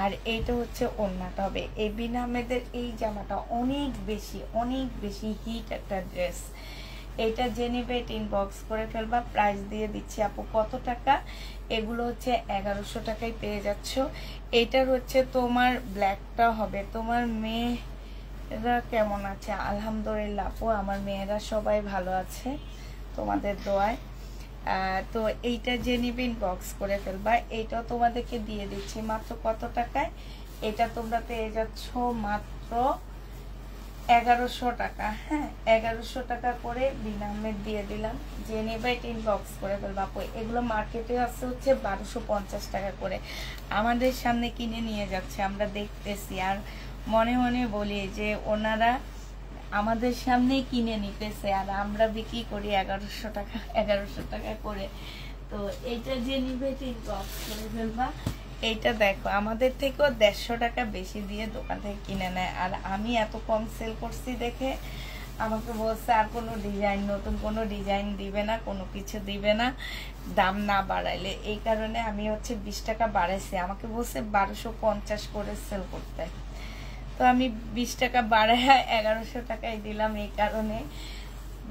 Speaker 1: আর এইটা হচ্ছে ওড়নাটা হবে। এই বিন আহমেদের এই জামাটা অনেক বেশি হিট একটা ড্রেস। এটা জেনে বেট ইনবক্স করে ফেলবা। প্রাইস দিয়ে দিচ্ছি আপু কত টাকা? এগুলো হচ্ছে 1100 টাকায় পেয়ে যাচ্ছ। এইটার হচ্ছে তোমার ব্ল্যাকটা হবে। তোমার মেয়েরা কেমন আছে? আলহামদুলিল্লাহ আপু, আমার মেয়েরা সবাই ভালো আছে তোমাদের দোয়ায়। তো এইটা যে নিবে ইনবক্স করে ফেলবা। এইটাও তোমাদেরকে দিয়ে দিচ্ছি মাত্র কত টাকায়? এটা তোমরা পেয়ে যাচ্ছ মাত্র 1100 টাকা। হ্যাঁ, 1100 টাকা করে বিন আহমেদ দিয়ে দিলাম। যে নেবে ইনবক্স করে ফেলবা। এগুলো মার্কেটে আছে হচ্ছে 1250 টাকা করে। আমাদের সামনে কিনে নিয়ে যাচ্ছে, আমরা দেখতেছি, আর মনে মনে বলি যে ওনারা আমাদের সামনেই কিনে নিতেছে, আর আমরা বিক্রি করি 1100 টাকা করে। তো এইটা যে নিবে ইনবক্স করে ফেলবা। এইটা দেখো, আমাদের থেকেও 150 টাকা বেশি দিয়ে দোকান থেকে কিনে নেয়, আর আমি এত কম সেল করছি দেখে আমাকে বলছে আর কোনো ডিজাইন, নতুন কোনো ডিজাইন দিবে না, কোনো কিছু দিবে না দাম না বাড়াইলে। এই কারণে আমি হচ্ছে 20 টাকা বাড়াইছি। আমাকে বলছে 1250 করে সেল করতে, তো আমি 20 টাকা বাড়ায় 1100 টাকায় দিলাম। এই কারণে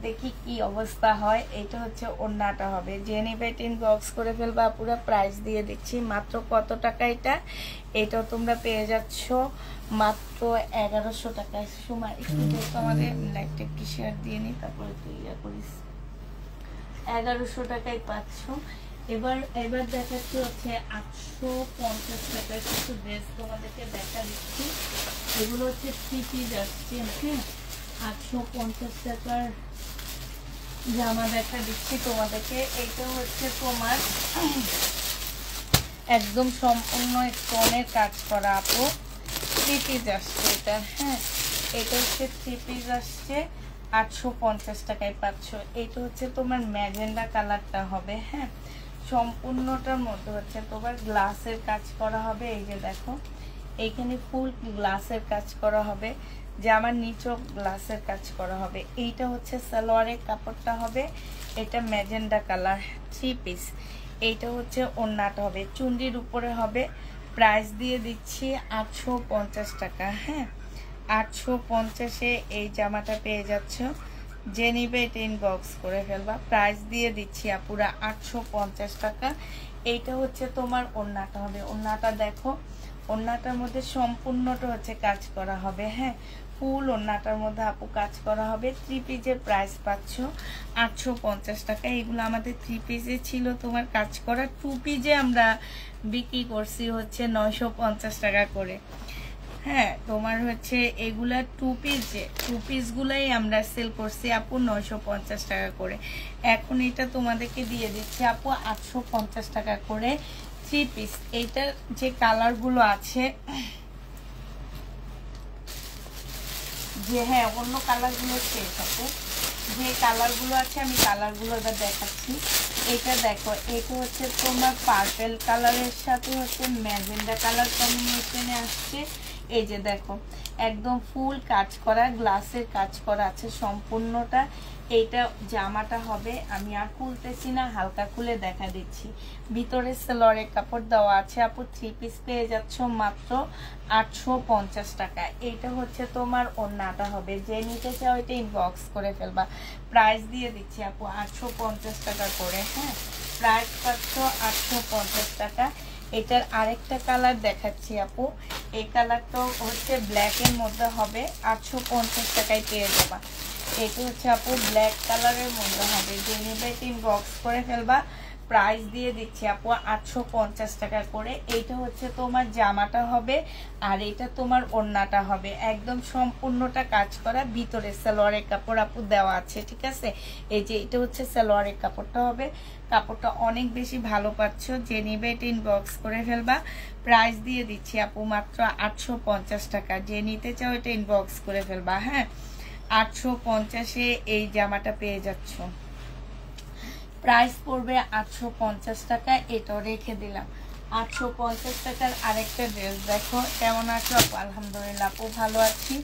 Speaker 1: দেখি কি অবস্থা হয়। এটা হচ্ছে ওড়নাটা হবে। যে নিবে ইনবক্স করে ফেলবা। পুরো প্রাইস দিয়ে দিচ্ছি মাত্র কত টাকা? এটাও তোমরা পেয়ে যাচ্ছ মাত্র 1100 টাকায়। সময় একটু দেখো, আমাদের লাইটটা একটু শেয়ার দিয়ে নি, তারপর একটু ইয়া করিস। 1100 টাকায় পাচ্ছ। এবার দেখাচ্ছি হচ্ছে 850 টাকায় কিছু ড্রেস তোমাদেরকে দেখা দিচ্ছি। এগুলো হচ্ছে থ্রি পিস আসছে। হ্যাঁ, 850 টাকার জামা দেখা দিচ্ছি তোমাদেরকে। এইটা হচ্ছে তোমার একদম সম্পূর্ণ স্টোনের কাজ করা আপু, 3 পিস আসছে এটা। হ্যাঁ, এটা হচ্ছে 3 পিস আসছে, 850 টাকায় পাচ্ছ। এটা হচ্ছে তোমার ম্যাজেন্ডা কালারটা হবে। হ্যাঁ, সম্পূর্ণটার মধ্যে হচ্ছে তোমার গ্লাসের কাজ করা হবে। এই যে দেখো, এইখানে ফুল গ্লাসের কাজ করা হবে, জামার নিচেও গ্লাসের কাজ করা হবে। এইটা হচ্ছে সালোয়ারের কাপড়টা হবে, এটা ম্যাজেন্ডা কালার, 3 পিস। এইটা হচ্ছে ওড়নাটা হবে, চুন্ডির উপরে হবে। প্রাইস দিয়ে দিচ্ছি 850 টাকা। হ্যাঁ, 850-এ এই জামাটা পেয়ে যাচ্ছ। যে নিবে এটা ইনবক্স করে ফেলবা। প্রাইস দিয়ে দিচ্ছি আপুরা 850 টাকা। এইটা হচ্ছে তোমার ওড়নাটা হবে। ওড়নাটা দেখো, ওড়নাটার মধ্যে সম্পূর্ণটা হচ্ছে কাজ করা হবে। হ্যাঁ, ফুল ওড়নাটার মধ্যে আপু কাজ করা হবে। 3 পিসের প্রাইস পাচ্ছ 850 টাকা। এগুলো আমাদের 3 পিসে ছিল তোমার কাজ করা। 2 পিসে আমরা বিক্রি করছি হচ্ছে 950 টাকা করে। হ্যাঁ, তোমার হচ্ছে এগুলা 2 পিসগুলাই আমরা সেল করছি আপু 950 টাকা করে। এখন এটা তোমাদেরকে দিয়ে দিচ্ছি আপু 850 টাকা করে 3 পিস। এইটার যে কালারগুলো আছে, যে হ্যাঁ অন্য কালারগুলো শেষ আপু, যে কালারগুলো আছে আমি কালারগুলো এবার দেখাচ্ছি। এটা দেখো, এটা হচ্ছে তোমার পার্পেল কালারের সাথে হচ্ছে ম্যাজেন্ডা কালার কম্বিনেশনে আসছে। এই যে দেখো, একদম ফুল কাজ করা, গ্লাসের কাজ করা আছে সম্পূর্ণটা। এইটা জামাটা হবে, আমি আর খুলতেছি না, হালকা খুলে দেখা দিচ্ছি। ভিতরে সেলরের কাপড় দেওয়া আছে আপু। 3 পিস পেয়ে যাচ্ছ মাত্র 850 টাকা। এইটা হচ্ছে তোমার ওড়নাটা হবে, যে নিতে চাও এটা ইনবক্স করে ফেলবা। প্রাইস দিয়ে দিচ্ছি আপু 850 টাকা করে। হ্যাঁ, প্রাইস পাচ্ছ 850 টাকা। এটার আরেকটা কালার দেখাচ্ছি আপু। এই কালারটা হচ্ছে ব্ল্যাকের মধ্যে হবে, 850 টাকায় পেয়ে যাবা। এটা হচ্ছে আপু ব্ল্যাক কালারের মধ্যে হবে, যে নিবে ইনবক্স করে ফেলবা। প্রাইস দিয়ে দিচ্ছি আপু 850 টাকা করে। এইটা হচ্ছে তোমার জামাটা হবে, আর এটা তোমার ওড়নাটা হবে। একদম সম্পূর্ণটা কাজ করা, ভিতরে সালোয়ারের কাপড় আপু দেওয়া আছে। ঠিক আছে, এই যে এটা হচ্ছে সালোয়ারের কাপড়টা হবে। কাপড়টা অনেক বেশি ভালো পাচ্ছ, যে নিবে এটা ইনবক্স করে ফেলবা। প্রাইস দিয়ে দিচ্ছি আপু মাত্র 850 টাকা। যে নিতে চাও এটা ইনবক্স করে ফেলবা। হ্যাঁ, 850-এ এই জামাটা পেয়ে যাচ্ছ। প্রাইস পড়বে 850 টাকা। এটাও রেখে দিলাম 850 টাকার। আরেকটা ড্রেস দেখো, কেমন আছো আপু? আলহামদুলিল্লাহ আপু ভালো আছি।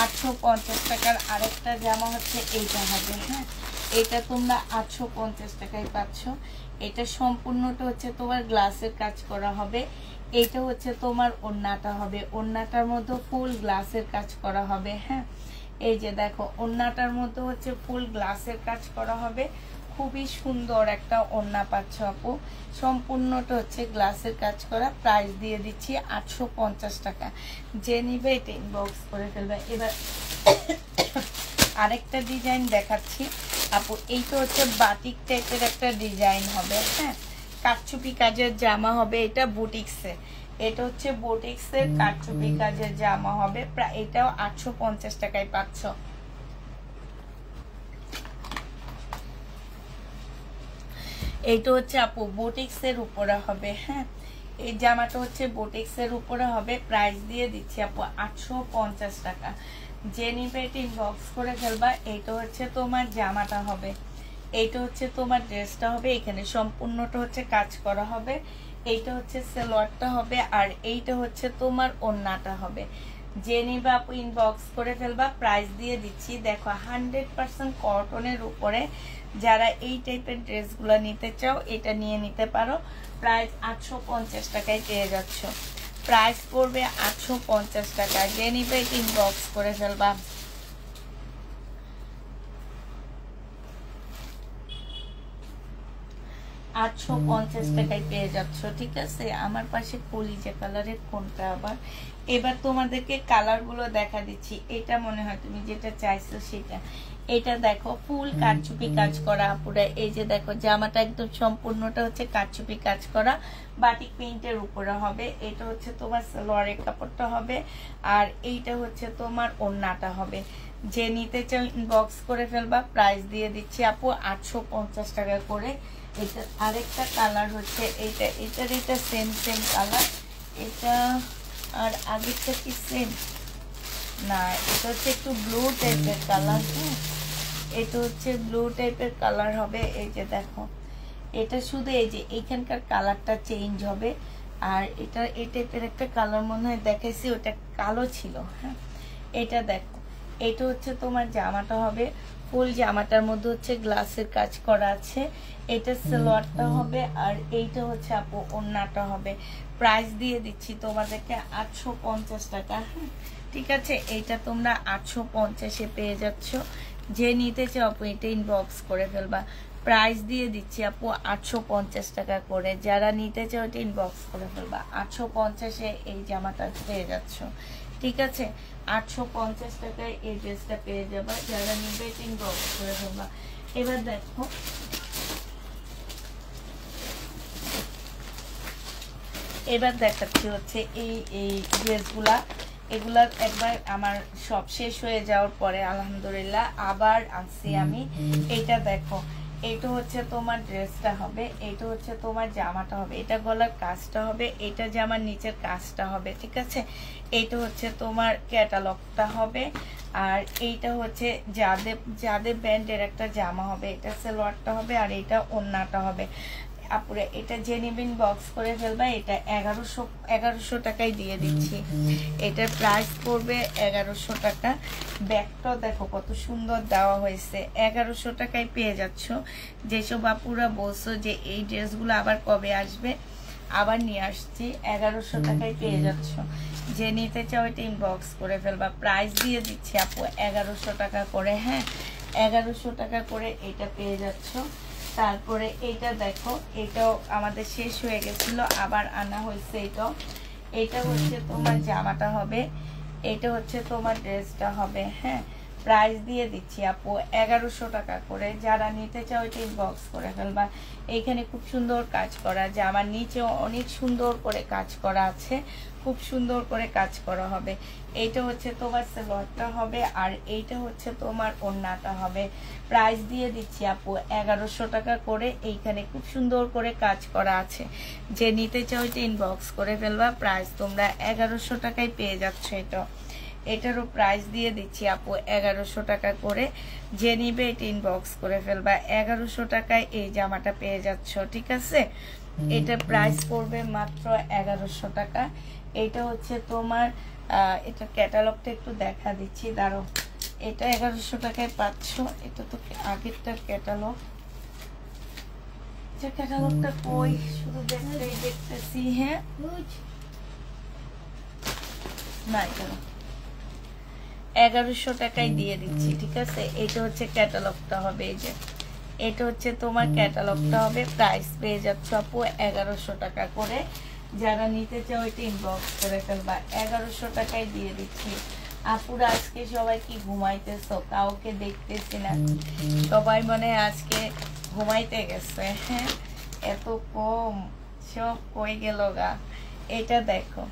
Speaker 1: 850 টাকার আরেকটা জামা হচ্ছে এইটা হবে। হ্যাঁ, এটা তোমরা 850 টাকায় পাচ্ছ। এটা সম্পূর্ণটা হচ্ছে তোমার গ্লাসের কাজ করা হবে। এইটা হচ্ছে তোমার ওড়নাটা হবে, ওড়নাটার মধ্যে ফুল গ্লাসের কাজ করা হবে। হ্যাঁ, এই যে দেখো, ওড়নাটার মধ্যে হচ্ছে ফুল গ্লাসের কাজ করা হবে। খুবই সুন্দর একটা ওড়না পাচ্ছ আপু, সম্পূর্ণটা হচ্ছে গ্লাসের কাজ করা। প্রাইস দিয়ে দিচ্ছি 850 টাকা। যে নিবে এটা ইনবক্স করে ফেলবে। এবার আরেকটা ডিজাইন দেখাচ্ছি আপু। এইটা হচ্ছে বাটিক টাইপের একটা ডিজাইন হবে। হ্যাঁ, কারচুপি কাজের জামা হবে, এটা বুটিক্সে। এটা হচ্ছে বুটিক্সের কারচুপি কাজের জামা হবে। প্রায় এটাও 850 টাকায় পাচ্ছ। এইটা হচ্ছে আপু বুটিক্সের উপরে হবে। হ্যাঁ, এই জামাটা হচ্ছে বুটিক্সের উপরে হবে। প্রাইস দিয়ে দিচ্ছি আপু 850 টাকা। যে নিবে এটা ইনবক্স করে ফেলবা। এইটা হচ্ছে তোমার জামাটা হবে, এইটা হচ্ছে তোমার ড্রেসটা হবে। এখানে সম্পূর্ণটা হচ্ছে কাজ করা হবে। এইটা হচ্ছে সালোয়ারটা হবে, আর এইটা হচ্ছে তোমার ওড়নাটা হবে। যে নিবে আপু ইনবক্স করে ফেলবা। প্রাইস দিয়ে দিচ্ছি দেখো 100% কটনের উপরে। যারা এই টাইপের ড্রেসগুলো নিতে চাও এটা নিয়ে নিতে পারো। প্রাইস 850 টাকায় পেয়ে যাচ্ছ। প্রাইস পড়বে 850 টাকা। যে নিবে ইনবক্স করে ফেলবা। 850 টাকায় পেয়ে যাচ্ছ। ঠিক আছে, আমার পাশে কলিজা কালারের কোনটা আবার। এবার তোমাদেরকে কালারগুলো দেখা দিচ্ছি। এটা মনে হয় তুমি যেটা চাইছো সেটা। এটা দেখো ফুল কারচুপি কাজ করা পুরো, এই যে দেখো জামাটা একদম সম্পূর্ণটা হচ্ছে কারচুপি কাজ করা, বাটিক প্রিন্টের উপরে হবে। এটা হচ্ছে তোমার সালোয়ারের কাপড়টা হবে, আর এইটা হচ্ছে তোমার ওড়নাটা হবে। যে নিতে চাও ইনবক্স করে ফেলবা। প্রাইস দিয়ে দিচ্ছি আপু 850 টাকা করে। এটা আরেকটা কালার হচ্ছে এইটা, এটা সেম কালার। এটা আর আগেরটা কি সেম না, এটা হচ্ছে একটু ব্লু টাইপের কালার। হ্যাঁ, এটা হচ্ছে ব্লু টাইপের কালার হবে। এই যে দেখো, এটা শুধু এই যে এইখানকার কালারটা চেঞ্জ হবে। আর এটা এই টাইপের একটা কালার মনে হয় দেখাইছি, ওটা কালো ছিল। হ্যাঁ, এটা দেখো, এটা হচ্ছে তোমার জামাটা হবে। ফুল জামাটার মধ্যে হচ্ছে গ্লাসের কাজ করা আছে। এটা সালোয়ারটা হবে, আর এইটা হচ্ছে আপু ওড়নাটা হবে। প্রাইস দিয়ে দিচ্ছি তোমাদেরকে 850 টাকা। হ্যাঁ, ঠিক আছে, এইটা তোমরা 850-এ পেয়ে যাচ্ছ। যে নিতে চাও আপু এটা ইনবক্স করে ফেলবা। প্রাইস দিয়ে দিচ্ছি আপু 850 টাকা করে। যারা নিতে চাও এটা ইনবক্স করে ফেলবা। 850-এ এই জামাটা পেয়ে যাচ্ছ। ঠিক আছে, 850 টাকায় এই ড্রেসটা পেয়ে যাবা। যারা নিবে এটা ইনবক্স করে ফেলবা। এবার দেখো, এবার দেখাচ্ছি হচ্ছে এই ড্রেসগুলা। এগুলার একবার আমার সব শেষ হয়ে যাওয়ার পরে আলহামদুলিল্লাহ আবার আনছি আমি। এটা দেখো, এটা হচ্ছে তোমার ড্রেসটা হবে, এটা হচ্ছে তোমার জামাটা হবে, এটা গলার কাজটা হবে, এটা জামার নিচের কাজটা হবে। ঠিক আছে, এইটা হচ্ছে তোমার ক্যাটালগটা হবে। আর এইটা হচ্ছে যাদের ব্র্যান্ডের একটা জামা হবে, এটা সালোয়ারটা হবে, আর এটা ওড়নাটা হবে। আপুরে এটা জেনুইন বক্স করে ফেলবা। এটা 1100 টাকায় দিয়ে দিচ্ছি। এটার প্রাইস পড়বে 1100 টাকা। ব্যাগটা দেখো কত সুন্দর দেওয়া হয়েছে। 1100 টাকায় পেয়ে যাচ্ছ। যেসব আপুরা বলছো যে এই ড্রেসগুলো আবার কবে আসবে, আবার নিয়ে আসছি। 1100 টাকায় পেয়ে যাচ্ছ। যে নিতে চাও এটা ইনবক্স করে ফেলবা। প্রাইস দিয়ে দিচ্ছি আপু 1100 টাকা করে। হ্যাঁ, 1100 টাকা করে এটা পেয়ে যাচ্ছ। তারপরে এইটা দেখো, এটাও আমাদের শেষ হয়ে গেছিল, আবার আনা হয়েছে। এটা হচ্ছে তোমার জামাটা হবে, এটা হচ্ছে তোমার ড্রেসটা হবে। হ্যাঁ, প্রাইস দিয়ে দিচ্ছি আপু 1100 টাকা করে। যারা নিতে চাও এটা ইনবক্স করে ফেলবা। এইখানে খুব সুন্দর কাজ করা, জামার নিচেও অনেক সুন্দর করে কাজ করা আছে, খুব সুন্দর করে কাজ করা হবে। এইটা হচ্ছে তোমার সালোয়ারটা হবে, আর এইটা হচ্ছে তোমার ওড়নাটা হবে। প্রাইস দিয়ে দিচ্ছি আপু 1100 টাকা করে। এইখানে খুব সুন্দর করে কাজ করা আছে। যে নিতে চাও এটা ইনবক্স করে ফেলবা। প্রাইস তোমরা 1100 টাকায় পেয়ে যাচ্ছ। এটারও প্রাইস দিয়ে দিচ্ছি আপু 1100 টাকা করে। যে নিবে এটা ইনবক্স করে ফেলবা। 1100 টাকায় এই জামাটা পেয়ে যাচ্ছ। ঠিক আছে, এটা প্রাইস পড়বে মাত্র 1100 টাকা। এটা হচ্ছে তোমার এটা ক্যাটালগটা একটু দেখা দিচ্ছি, দাঁড়াও। এটা 1100 টাকায় পাচ্ছ। এটা তো আগেরটার ক্যাটালগ। ক্যাটালগটা কই, শুধু দেখতেছি। হ্যাঁ না, এটা 1100 টাকায় দিয়ে দিচ্ছি। ঠিক আছে, এটা হচ্ছে ক্যাটালগটা হবে। এই যে এটা হচ্ছে তোমার ক্যাটালগটা হবে। প্রাইস পেয়ে যাচ্ছ আপু 1100 টাকা করে। যারা নিতে চাও এটা ইনবক্স করে ফেলবা। 1100 টাকায় দিয়ে দিচ্ছি। আপুরা আজকে সবাই কি ঘুমাইতেছো? কাউকে দেখতেছি না, সবাই মনে আজকে ঘুমাইতে গেছে। হ্যাঁ, এত কম, সব কই গেল গা। এটা দেখো,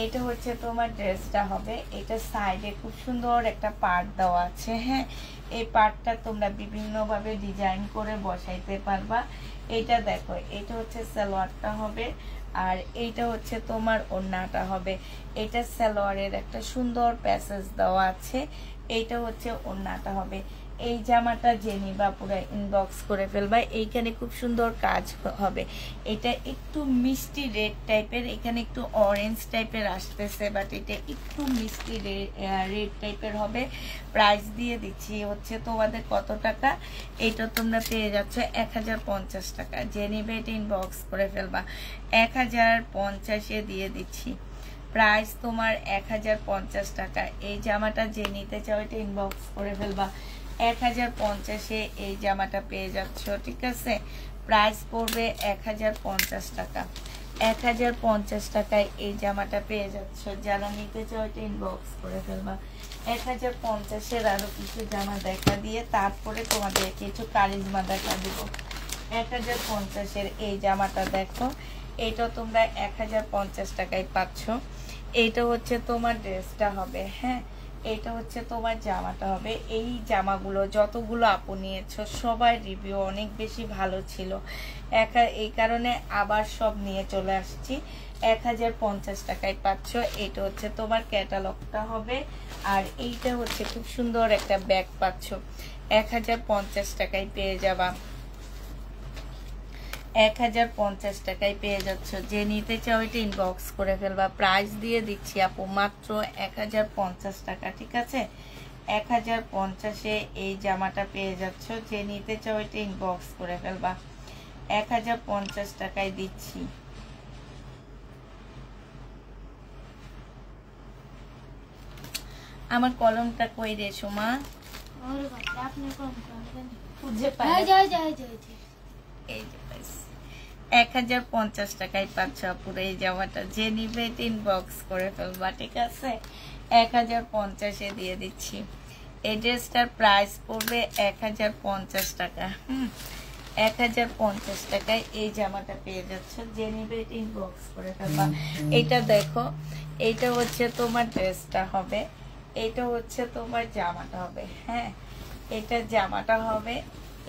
Speaker 1: এটা হচ্ছে তোমার ড্রেসটা হবে। এটা সাইডে খুব সুন্দর একটা পার্ট দেওয়া আছে। হ্যাঁ, এই পার্টটা তোমরা বিভিন্নভাবে ডিজাইন করে বসাইতে পারবা। এটা দেখো, এটা হচ্ছে সালোয়ারটা হবে, আর এইটা হচ্ছে তোমার ওড়নাটা হবে। এটা সালোয়ারের একটা সুন্দর প্যাসেজ দেওয়া আছে, এইটা হচ্ছে ওড়নাটা হবে। এই জামাটা যে নিবা পুরো ইনবক্স করে ফেলবা। এইখানে খুব সুন্দর কাজ হবে। এটা একটু মিষ্টি রেড টাইপের, এখানে একটু অরেঞ্জ টাইপের আসতেছে, বাট এটা একটু মিষ্টি রেড টাইপের হবে। প্রাইস দিয়ে দিচ্ছি হচ্ছে তোমাদের কত টাকা, এটা তোমরা পেয়ে যাচ্ছ 1050 টাকা। যে নিবে এটা ইনবক্স করে ফেলবা। 1050-এ দিয়ে দিচ্ছি। প্রাইস তোমার 1050 টাকা। এই জামাটা যে নিতে চাও এটা ইনবক্স করে ফেলবা। 1050-এ এই জামাটা পেয়ে যাচ্ছ। ঠিক আছে, প্রাইস পড়বে 1050 টাকা। 1050 টাকায় এই জামাটা পেয়ে যাচ্ছ। যারা নিতে চাও এটা ইনবক্স করে ফেলবা। 1050-এর আরো কিছু জামা দেখা দিয়ে তারপরে তোমাদের কিছু কারিজমা দেখা দিব। 1050-এর এই জামাটা দেখো, এটা তোমরা 1050 টাকায় পাচ্ছ। এইটা হচ্ছে তোমার ড্রেসটা হবে, হ্যাঁ এইটা হচ্ছে তোমার জামাটা হবে। এই জামাগুলো যতগুলো আপু নিয়েছো সবার রিভিউ অনেক বেশি ভালো ছিল, এই কারণে আবার সব নিয়ে চলে আসছি। 1050 টাকায় পাচ্ছ। এটা হচ্ছে তোমার ক্যাটালগটা হবে, আর এইটা হচ্ছে খুব সুন্দর একটা ব্যাগ পাচ্ছ। 1050 টাকায় পেয়ে যাবা। 1050 টাকায় পেয়ে যাচ্ছ। যে নিতে চাও এটা ইনবক্স করে ফেলবা। প্রাইস দিয়ে দিচ্ছি আপু মাত্র 1050 টাকা, ঠিক আছে? 1050-এ এই জামাটা পেয়ে যাচ্ছ। যে নিতে চাও এটা ইনবক্স করে ফেলবা। 1050 টাকায় দিচ্ছি। আমার কলমটা কই রে সোমা?
Speaker 2: আপনি কম করবেন।
Speaker 1: খুঁজে পাই।
Speaker 2: এই যে
Speaker 1: এই যে 1050 টাকায় পাচ্ছ পুরো এই জামাটা। যে নিবে ইনবক্স করে ফেলবা, ঠিক আছে? 1050-এ দিয়ে দিচ্ছি। এই ড্রেসটার প্রাইস পড়বে 1050 টাকা। 1050 টাকায় এই জামাটা পেয়ে যাচ্ছ। যে নিবে ইনবক্স করে ফেলবা। এটা দেখো, এইটা হচ্ছে তোমার ড্রেসটা হবে, এইটা হচ্ছে তোমার জামাটা হবে, হ্যাঁ এটা জামাটা হবে।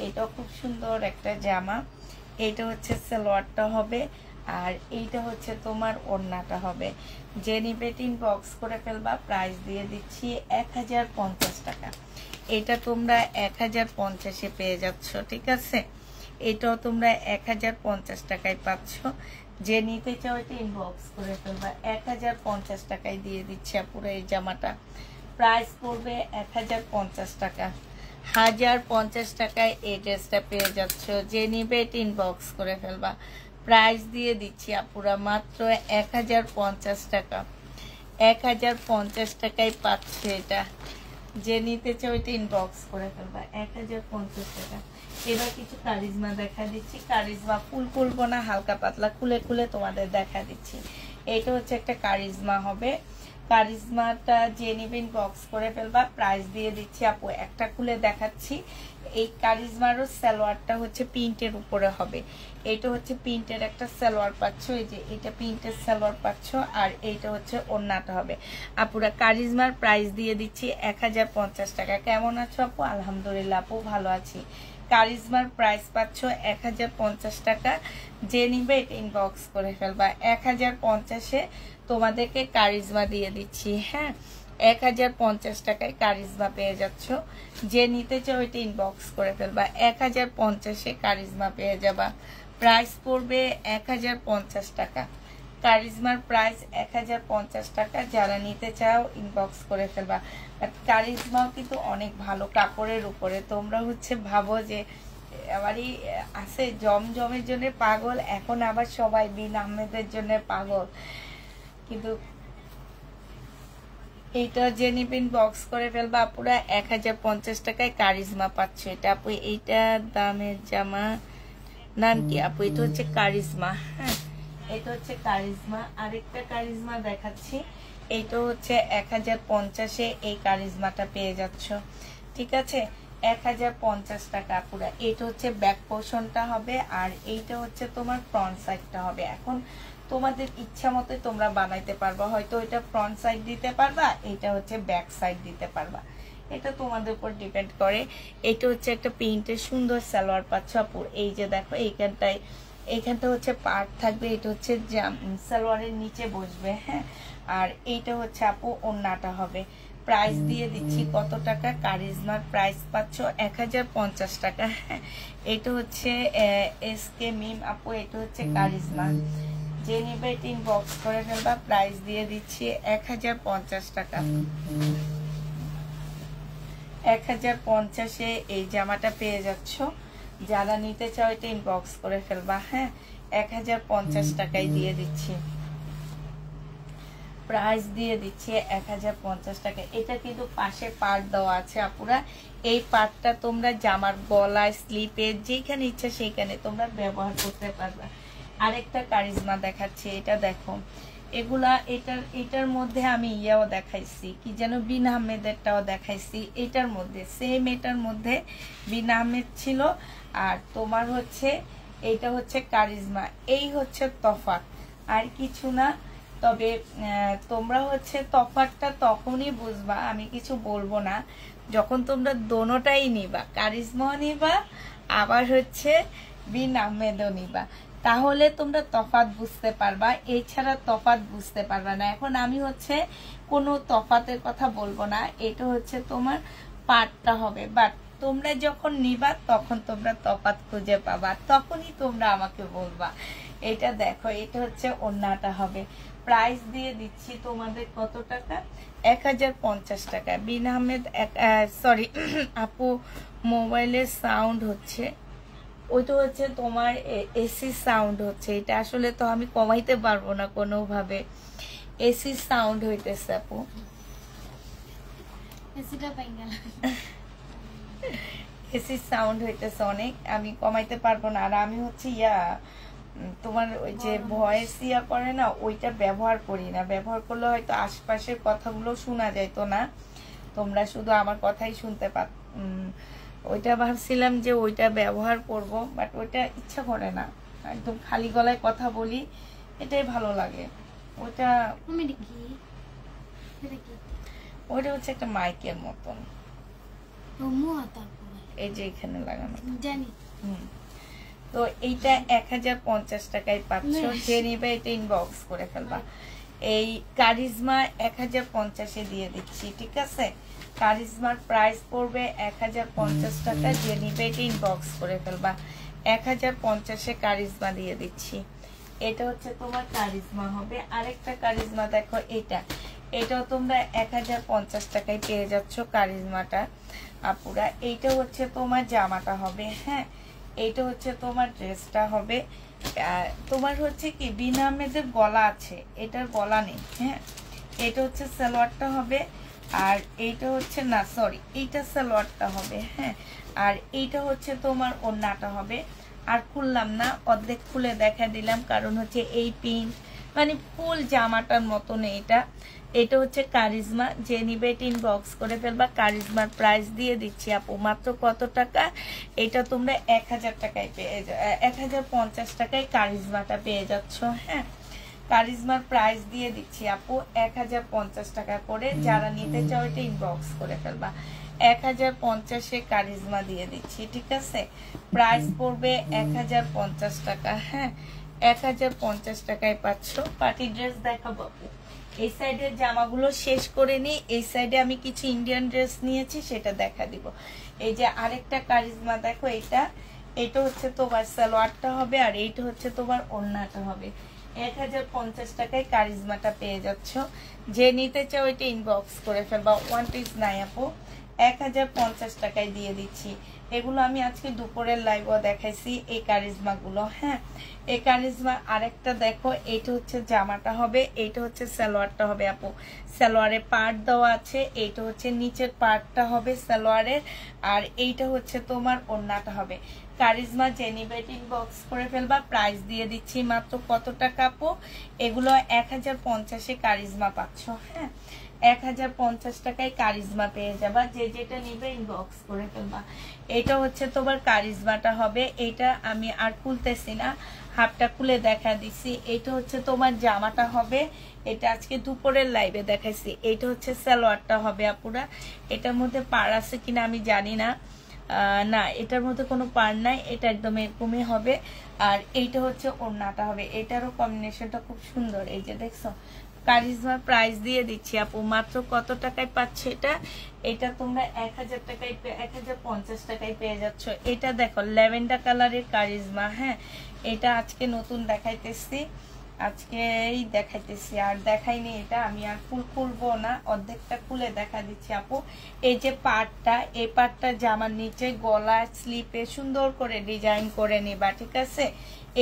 Speaker 1: এটা খুব সুন্দর একটা জামা। এইটা হচ্ছে সালোয়ারটা হবে, আর এইটা হচ্ছে তোমার ওড়নাটা হবে। যে নিবে ইনবক্স করে ফেলবা। প্রাইস দিয়ে দিচ্ছি 1050 টাকা। এটা তোমরা 1050-এ পেয়ে যাচ্ছ, ঠিক আছে? এটাও তোমরা 1050 টাকায় পাচ্ছ। যে নিতে চাও এটা ইনবক্স করে ফেলবা। 1050 টাকায় দিয়ে দিচ্ছি পুরো এই জামাটা। প্রাইস পড়বে 1050 টাকা। 1050 টাকায় এই ড্রেসটা পেয়ে যাচ্ছ। যে নিবে এটা ইনবক্স করে ফেলবা। প্রাইস দিয়ে দিচ্ছি আপুরা মাত্র 1050 টাকা। 1050 টাকায় পাচ্ছে এটা। যে নিতে চাও এটা ইনবক্স করে ফেলবা। 1050 টাকা। এবার কিছু কারিজমা দেখা দিচ্ছি। কারিজমা ফুল খুলবো না, হালকা পাতলা খুলে খুলে তোমাদের দেখা দিচ্ছি। এটা হচ্ছে একটা কারিজমা হবে। কারিজমাটা যে নিবে ইনবক্স করে ফেলবা। প্রাইস দিয়ে দিচ্ছি আপু, একটা খুলে দেখাচ্ছি। এই কারিজমারও সালোয়ারটা হচ্ছে প্রিন্টের উপরে হবে। এটা হচ্ছে প্রিন্টের একটা সালোয়ার পাচ্ছ, এই যে এটা প্রিন্টের সালোয়ার পাচ্ছ, আর এইটা হচ্ছে ওড়নাটা হবে। আপুরা কারিজমার প্রাইস দিয়ে দিচ্ছি 1050 টাকা। কেমন আছো আপু? আলহামদুলিল্লাহ আপু ভালো আছি। কারিজমার প্রাইস পাচ্ছ 1050 টাকা। যে নিবে এটা ইনবক্স করে ফেলবা। 1050-এ তোমাদেরকে কারিজমা দিয়ে দিচ্ছি, হ্যাঁ 1050 টাকায় কারিজমা পেয়ে যাচ্ছ। যে নিতে চাও এটা ইনবক্স করে ফেলবা। 1050-এ কারিজমা পেয়ে যাবা। প্রাইস পড়বে 1050 টাকা। কারিজমার প্রাইস 1050 টাকা। যারা নিতে চাও ইনবক্স করে ফেলবা। কারিজমাও কিন্তু অনেক ভালো কাপড়ের উপরে। তোমরা হচ্ছে ভাবো যে আবারই আছে জমজমের জন্য পাগল, এখন আবার সবাই বিন আহমেদের জন্য পাগল, কিন্তু এইটা যে নিবেন বক্স করে ফেলবা পুরা 1050 টাকায় কারিজমা পাচ্ছ। এটা আপু এইটা দামের জামা নাম কি আপু? এটা হচ্ছে কারিজমা, হ্যাঁ এটা হচ্ছে কারিজমা। আরেকটা কারিজমা দেখাচ্ছি। এইটা হচ্ছে 1050-এ এই কারিজমাটা পেয়ে যাচ্ছ, ঠিক আছে? 1050 টাকা পুরা। এটা হচ্ছে ব্যাক পোর্শনটা হবে, আর এইটা হচ্ছে তোমার ফ্রন্ট সাইডটা হবে। এখন তোমাদের ইচ্ছা মতো তোমরা বানাইতে পারবা। হয়তো এটা ফ্রন্ট সাইড দিতে পারবা, এটা হচ্ছে ব্যাক সাইড দিতে পারবা, এটা তোমাদের উপর ডিপেন্ড করে। এটা হচ্ছে একটা প্রিন্টের সুন্দর সালোয়ার পাচ্ছ আপু। এই যে দেখো এইখানটা হচ্ছে পার্ট থাকবে, এটা হচ্ছে সালোয়ারের নিচে বসবে, হ্যাঁ আর এইটা হচ্ছে আপু ওড়নাটা হবে। প্রাইস দিয়ে দিচ্ছি কত টাকা? কারিজমার প্রাইস পাচ্ছ 1050 টাকা, হ্যাঁ এটা হচ্ছে এসকে মিম আপু, এটা হচ্ছে কারিজমা। যে নিবে ইনবক্স করে ফেলবা। প্রাইস দিয়ে দিচ্ছি 1050 টাকা। 1050-এ এই জামাটা পেয়ে যাচ্ছ। যারা নিতে চাও এটা ইনবক্স করে ফেলবা, হ্যাঁ 1050 টাকায় দিয়ে দিচ্ছি। প্রাইস দিয়ে দিচ্ছি 1050 টাকা। এটা কিন্তু পাশে পার্ট দেওয়া আছে আপুরা। এই পার্টটা তোমরা জামার গলায়, স্লিপে, যেখানে ইচ্ছা সেইখানে তোমরা ব্যবহার করতে পারবা। আরেকটা কারিজমা দেখাচ্ছি, এটা দেখো। এগুলা এটার মধ্যে আমি ইয়াও দেখাইছি, কি যেন বিন আহমেদেরটাও দেখাইছি। এটার মধ্যে সেম, এটার মধ্যে বিন আহমেদ ছিল, আর তোমার হচ্ছে এইটা হচ্ছে কারিজমা। এই হচ্ছে তফাৎ, আর কিছু না। তবে তোমরা হচ্ছে তফাৎটা তখনই বুঝবা, আমি কিছু বলবো না, যখন তোমরা দোনোটাই নিবা, কারিজমাও নিবা আবার হচ্ছে বিন আহমেদও নিবা, তাহলে তোমরা তফাৎ বুঝতে পারবা। এছাড়া তফাৎ বুঝতে পারবা না। এখন আমি হচ্ছে কোনো তফাতের কথা বলবো না, এটা হচ্ছে তোমার পার্টটা হবে, বাট তোমরা যখন নিবা তখন তোমরা তফাৎ খুঁজে পাবা, তখনই তোমরা আমাকে বলবা। এটা দেখো, এটা হচ্ছে ওড়নাটা হবে। প্রাইস দিয়ে দিচ্ছি তোমাদের কত টাকা? 1050 টাকা। বিন আহমেদ, সরি আপু, মোবাইলের সাউন্ড হচ্ছে, ওইটা হচ্ছে তোমার এসি সাউন্ড হচ্ছে। এটা আসলে তো আমি কমাইতে পারবো না কোনোভাবে, এসি সাউন্ড হইতেছে আপু। এসি সাউন্ড হইতেছে অনেক, আমি কমাইতে পারবো না। আর আমি হচ্ছে তোমার ওই যে ভয়েস করে না, ওইটা ব্যবহার করি না। ব্যবহার করলে হয়তো আশপাশের কথাগুলো শোনা যাইতো না, তোমরা শুধু আমার কথাই শুনতে ওইটা ভাবছিলাম যে ওইটা ব্যবহার করব, বাট ওইটা ইচ্ছা করে না, একদম খালি গলায় কথা বলি, এটাই ভালো লাগে। ওইটা ওইটা হচ্ছে একটা মাইকের মতন, এই যে এখানে লাগানো জানি। তো এইটা 1050 টাকায় পাচ্ছ, যে নিবে এটা ইনবক্স করে ফেলবা। এই কারিজমা 1050-এ দিয়ে দিচ্ছি, ঠিক আছে? কারিজমার প্রাইস পড়বে 1050 টাকা, যে নিবে এটা ইনবক্স করে ফেলবা। 1050-এ কারিজমা দিয়ে দিচ্ছি। এটা হচ্ছে তোমার কারিজমা হবে। আরেকটা কারিজমা দেখো, এটাও তোমরা 1050 টাকায় পেয়ে যাচ্ছ কারিজমাটা আপুরা। এইটা হচ্ছে তোমার জামাটা হবে, হ্যাঁ। এইটা হচ্ছে তোমার ড্রেসটা হবে। তোমার হচ্ছে কি বিন আহমেদের গলা আছে, এটার গলা নেই, হ্যাঁ। এটা হচ্ছে সালোয়ারটা হবে, আর এইটা হচ্ছে না, সরি, এইটা সালোয়ারটা হবে, হ্যাঁ। আর এইটা হচ্ছে তোমার ওড়নাটা হবে। আর খুললাম না, অর্ধেক খুলে দেখা দিলাম, কারণ হচ্ছে এই প্রিন্ট মানে ফুল জামাটার মতন এটা হচ্ছে কারিজমা। যে নিবে এটা ইনবক্স করে ফেলবা। কারিজমার প্রাইস দিয়ে দিচ্ছি আপু মাত্র কত টাকা? এটা তোমরা 1000 টাকায় পেয়ে 1050 টাকায় কারিজমাটা পেয়ে যাচ্ছ, হ্যাঁ। কারিজমার প্রাইস দিয়ে দিচ্ছি আপু 1050 টাকা করে। যারা নিতে চাও এটা ইনবক্স করে ফেলবা। 1050-এ কারিজমা দিয়ে দিচ্ছি, ঠিক আছে? প্রাইস পড়বে 1050 টাকা, হ্যাঁ। 1050 টাকায় পাচ্ছ। পার্টি ড্রেস দেখাবো আপু। এই সাইডের জামাগুলো শেষ করে নি, এই সাইডে আমি কিছু ইন্ডিয়ান ড্রেস নিয়েছি, সেটা দেখা দিব। এই যে আরেকটা কারিজমা দেখো, এটা হচ্ছে তোমার সালোয়ারটা হবে, আর এইটা হচ্ছে তোমার ওড়নাটা হবে। 1050 টাকায় কারিজমাটা পেয়ে যাচ্ছ। যে নিতে চাও এটা ইনবক্স করে ফেলবা। ওয়ান পিস নাই আপু, 1050 টাকায় দিয়ে দিচ্ছি। এগুলো আমি আজকে দুপুরের লাইভও দেখাইছি, এই কারিজমা গুলো, হ্যাঁ। এই কারিজমা আরেকটা দেখো, এইটা হচ্ছে জামাটা হবে, এইটা হচ্ছে সালোয়ারটা হবে আপু। সালোয়ারের পার্ট দেওয়া আছে, এইটা হচ্ছে নিচের পার্টটা হবে সালোয়ারের, আর এইটা হচ্ছে তোমার ওড়নাটা হবে। কারিজমা জেনিবেট ইনবক্স করে ফেলবা। প্রাইস দিয়ে দিচ্ছি মাত্র কত টাকা আপু? এগুলো 1050-এ কারিজমা পাচ্ছ, হ্যাঁ। 1050 টাকায় কারিজমা পেয়ে যাবা। যে যেটা নিবে ইনবক্স করে ফেলবা। এটা হচ্ছে তোমার কারিজমাটা হবে। এটা আমি আর খুলতেছি না, হাফটা খুলে দেখা দিছি। এটা হচ্ছে তোমার জামাটা হবে, এটা আজকে দুপুরের লাইভে দেখাইছি। এটা হচ্ছে সালোয়ারটা হবে আপুরা। এটার মধ্যে পার আছে কিনা আমি জানি না, না এটার মধ্যে কোনো পার নাই, এটা একদম এরকমই হবে। আর এইটা হচ্ছে ওড়নাটা হবে, এটারও কম্বিনেশনটা খুব সুন্দর। এই যে দেখছো, কারিজমার প্রাইস দিয়ে দিচ্ছি আপু মাত্র কত টাকায় পাচ্ছ এটা তোমরা 1000 টাকায় 1050 টাকায় পেয়ে যাচ্ছ। এটা দেখো ল্যাভেন্ডার কালারের কারিজমা, হ্যাঁ। এটা আজকে নতুন দেখাইতেছি। আজকেই দেখাইতেছি, আর দেখাইনি এটা আমি আর খুলবো না, অর্ধেকটা খুলে দেখা দিচ্ছি আপু। এই যে পার্টটা, এই পার্টটা জামার নিচে গলা স্লিপে সুন্দর করে ডিজাইন করে নিবা, ঠিক আছে।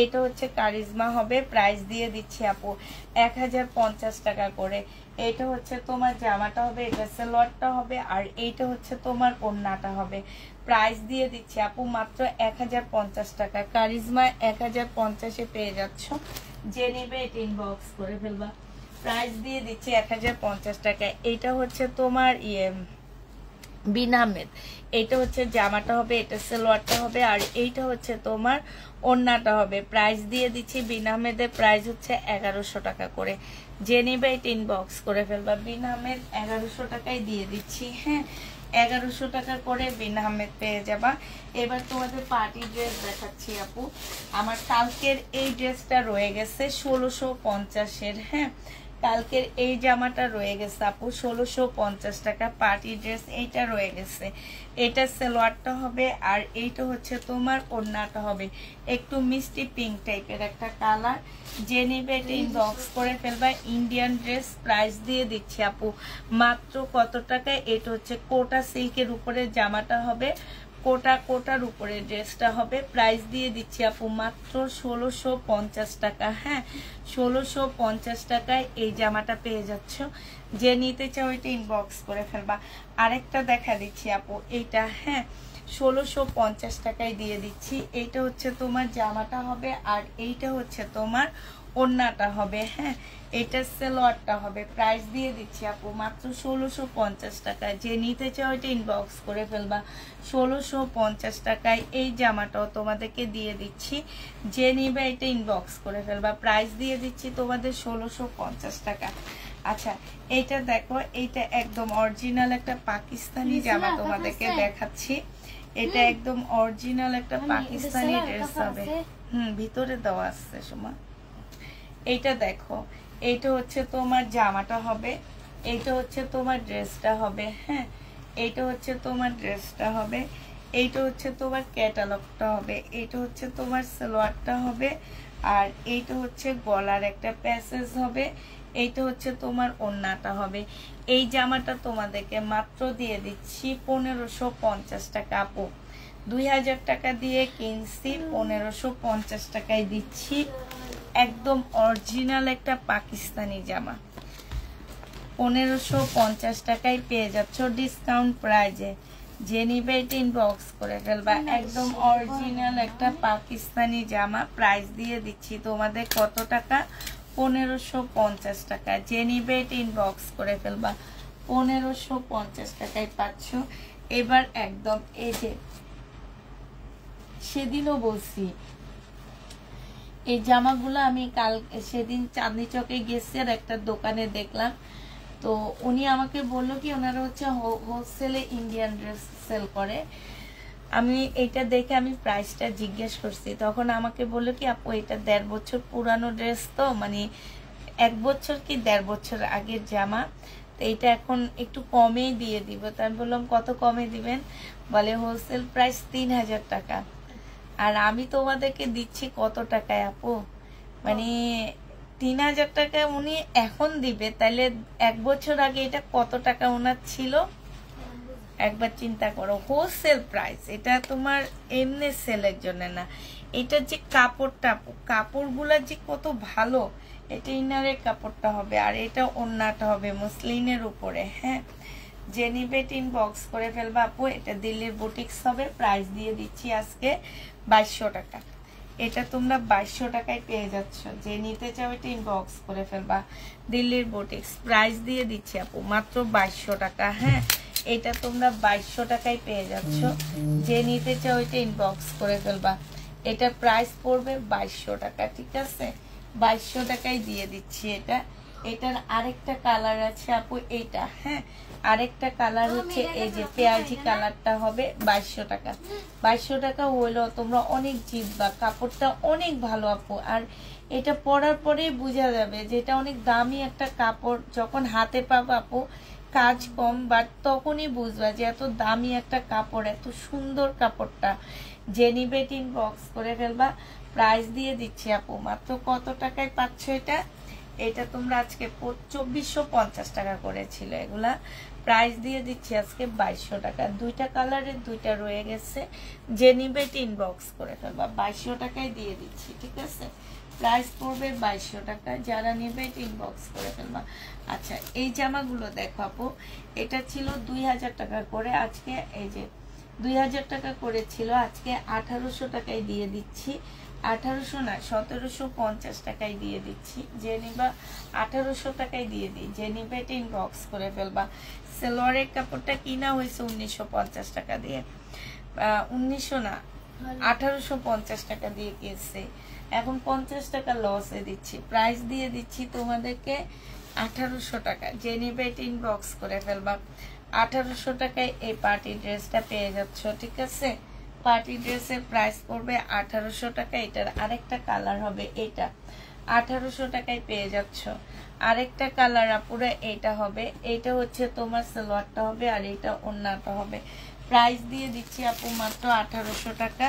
Speaker 1: এটা হচ্ছে কারিজমা হবে, প্রাইস দিয়ে দিচ্ছি আপু 1050 টাকা করে। এটা হচ্ছে তোমার জামাটা হবে, এটা সালোয়ারটা হবে, আর এইটা হচ্ছে তোমার ওড়নাটা হবে। প্রাইস দিয়ে দিচ্ছি আপু মাত্র 1050 টাকা। কারিজমা 1050-এ পেয়ে যাচ্ছ, যে নেবে এটা ইনবক্স করে ফেলবা। প্রাইস দিয়ে দিচ্ছি 1050 টাকা। এইটা হচ্ছে তোমার বিন আহমেদ, এইটা হচ্ছে জামাটা হবে, এটা সালোয়ারটা হবে, আর এইটা হচ্ছে তোমার ওড়নাটা হবে। প্রাইস দিয়ে দিচ্ছি বিন আহমেদের প্রাইস হচ্ছে 1100 টাকা করে। যে নেবে এটা ইনবক্স করে ফেলবা। বিন আহমেদ 1100 টাকায় দিয়ে দিচ্ছি, হ্যাঁ 1100 টাকা করে বিন আহমেদ পেয়ে যাবা। এবার তোমাদের পার্টি ড্রেস দেখাচ্ছি আপু। আমার কালকের এই ড্রেসটা রয়ে গেছে 1650-এর, হ্যাঁ কালকের এই জামাটা রয়ে গেছে আপু 1650 টাকা। পার্টি ড্রেস এইটা রয়ে গেছে, এটা সালোয়ারটা হবে, আর এইটা হচ্ছে তোমার ওড়নাটা হবে, একটু মিষ্টি পিঙ্ক টাইপের একটা কালার। যে নিবে এটা ইনবক্স করে ফেলবা। ইন্ডিয়ান ড্রেস, প্রাইস দিয়ে দিচ্ছি আপু মাত্র কত টাকায়। এটা হচ্ছে কোটা সিল্কের উপরে জামাটা হবে, কোটার উপরে ড্রেসটা হবে। প্রাইস দিয়ে দিচ্ছি আপু মাত্র 1650 টাকা, হ্যাঁ 1650 টাকায় এই জামাটা পেয়ে যাচ্ছ। যে নিতে চাও এটা ইনবক্স করে ফেলবা। আরেকটা দেখা দিচ্ছি আপু, এইটা হ্যাঁ 1650 টাকায় দিয়ে দিচ্ছি। এইটা হচ্ছে তোমার জামাটা হবে, আর এইটা হচ্ছে তোমার ওড়নাটা হবে, হ্যাঁ এটা সালোয়ারটা হবে। প্রাইস দিয়ে দিচ্ছি আপু মাত্র 1650 টাকায়। যে নিতে চাও এটা ইনবক্স করে ফেলবা। 1650 টাকায় এই জামাটাও তোমাদেরকে দিয়ে দিচ্ছি, যে নিবে এটা ইনবক্স করে ফেলবা। প্রাইস দিয়ে দিচ্ছি তোমাদের 1650 টাকা। আচ্ছা এইটা দেখো, এইটা একদম অরিজিনাল একটা পাকিস্তানি জামা তোমাদেরকে দেখাচ্ছি। এটা একদম অরিজিনাল একটা পাকিস্তানি ড্রেস হবে, ভিতরে দেওয়া আছে সময়। এইটা দেখো, এইটা হচ্ছে তোমার জামাটা হবে, এইটা হচ্ছে তোমার ড্রেসটা হবে, হ্যাঁ এইটা হচ্ছে তোমার ড্রেসটা হবে, এইটা হচ্ছে তোমার ক্যাটালগটা হবে, এইটা হচ্ছে তোমার সালোয়ারটা হবে, আর এইটা হচ্ছে গলার একটা প্যাসেজ হবে, এইটা হচ্ছে তোমার ওড়নাটা হবে। এই জামাটা তোমাদেরকে মাত্র দিয়ে দিচ্ছি 1550 টাকা আপু। 2000 টাকা দিয়ে কিনছি, 1550 টাকায় দিচ্ছি। একদম অরিজিনাল একটা পাকিস্তানি জামা 1550 টাকায় পেয়ে যাচ্ছ ডিসকাউন্ট প্রাইজে। যে নিবে এটা ইনবক্স করে ফেলবা। একদম অরিজিনাল একটা পাকিস্তানি জামা, প্রাইস দিয়ে দিচ্ছি তোমাদের কত টাকা, 1550 টাকা। যে নিবে এটা ইনবক্স করে ফেলবা। 1550 টাকায় পাচ্ছ। এবার একদম এই যে সেদিনও বলছি, এই জামাগুলো আমি সেদিন চাঁদনি চকে গেছি আর একটা দোকানে দেখলাম, তো উনি আমাকে বললো কি ওনারা হচ্ছে হোলসেলে ইন্ডিয়ান ড্রেস সেল করে। আমি এটা দেখে আমি প্রাইসটা জিজ্ঞেস করছি, তখন আমাকে বললো কি আপু এটা 1.5 বছর পুরানো ড্রেস, তো মানে 1 বছর কি 1.5 বছর আগের জামা, তো এটা এখন একটু কমেই দিয়ে দিব। তো আমি বললাম কত কমে দিবেন, বলে হোলসেল প্রাইস 3000 টাকা। আর আমি তোমাদেরকে দিচ্ছি কত টাকায় আপু, মানে 3000 টাকা উনি এখন দিবে, তাহলে 1 বছর আগে এটা কত টাকা ওনার ছিল একবার চিন্তা করো। হোলসেল প্রাইস, এটা তোমার এমনি সেলের জন্য না। এটা যে কাপড়টা, কাপড়গুলা যে কত ভালো, এটা ইনারের কাপড়টা হবে, আর এটা ওড়নাটা হবে মসলিনের উপরে, হ্যাঁ যে নিবে ইনবক্স করে ফেলবা আপু। এটা দিল্লির বুটিক্স হবে, প্রাইস দিয়ে দিচ্ছি আজকে 2200 টাকা। এটা তোমরা 2200 টাকায় পেয়ে যাচ্ছ। যে নিতে চাও এটা ইনবক্স করে ফেলবা। দিল্লির বুটিক্স, প্রাইস দিয়ে দিচ্ছি আপু মাত্র 2200 টাকা, হ্যাঁ এটা তোমরা 2200 টাকায় পেয়ে যাচ্ছ। যে নিতে চাও এটা ইনবক্স করে ফেলবা। এটা প্রাইস পড়বে 2200 টাকা, ঠিক আছে 2200 টাকায় দিয়ে দিচ্ছি এটা। এটার আরেকটা কালার আছে আপু, এইটা হ্যাঁ আরেকটা কালার হচ্ছে এই যে পেঁয়াজি কালারটা হবে 2200 টাকা। 2200 টাকা হইলো তোমরা অনেক জিতবা, কাপড়টা অনেক ভালো আপু। আর এটা পরার পরেই বোঝা যাবে যে এটা অনেক দামি একটা কাপড়। যখন হাতে পাবো আপু কাজ কম, বাট তখনই বুঝবা যে এত দামি একটা কাপড়, এত সুন্দর কাপড়টা। যে নিবে ইনবক্স করে ফেলবা। প্রাইস দিয়ে দিচ্ছি আপু মাত্র কত টাকায় পাচ্ছ এটা? এটা তোমরা আজকে 2450 টাকা করেছিল এগুলা, প্রাইস দিয়ে দিচ্ছি আজকে 2200 টাকা। দুইটা কালারের দুইটা রয়ে গেছে, যে নিবে ইনবক্স করে ফেলবা, 2200 টাকায় দিয়ে দিচ্ছি, ঠিক আছে? প্রাইস পড়বে 2200 টাকা, যারা নিবে ইনবক্স করে ফেলবা। আচ্ছা এই জামাগুলো দেখো আপু, এটা ছিল 2000 টাকা করে, আজকে এই যে 2000 টাকা করেছিল, আজকে 1800 টাকায় দিয়ে দিচ্ছি। 1800 না 1750 টাকায় দিয়ে দিচ্ছি, যে নিবা 1800 টাকায় দিয়ে দিই, যে নিবে ইনবক্স করে ফেলবা। সালোয়ারের কাপড়টা কিনা হয়েছে 1950 টাকা দিয়ে, 1900 না 1850 টাকা দিয়ে কিনছে, এখন 50 টাকা লসে দিচ্ছি, প্রাইস দিয়ে দিচ্ছি তোমাদেরকে 1800 টাকা, যে নিবে ইনবক্স করে ফেলবা। 1800 টাকায় এই পার্টি ড্রেসটা পেয়ে যাচ্ছ, ঠিক আছে? পার্টি ড্রেসের প্রাইস পড়বে 1800 টাকা। এটার আরেকটা কালার হবে এটা, 1800 টাকায় পেয়ে যাচ্ছ। আরেকটা কালার আপুরা এটা হবে, এটা হচ্ছে তোমার সালোয়ারটা হবে আর এটা ওড়নাটা হবে। প্রাইস দিয়ে দিচ্ছি আপু মাত্র 1800 টাকা,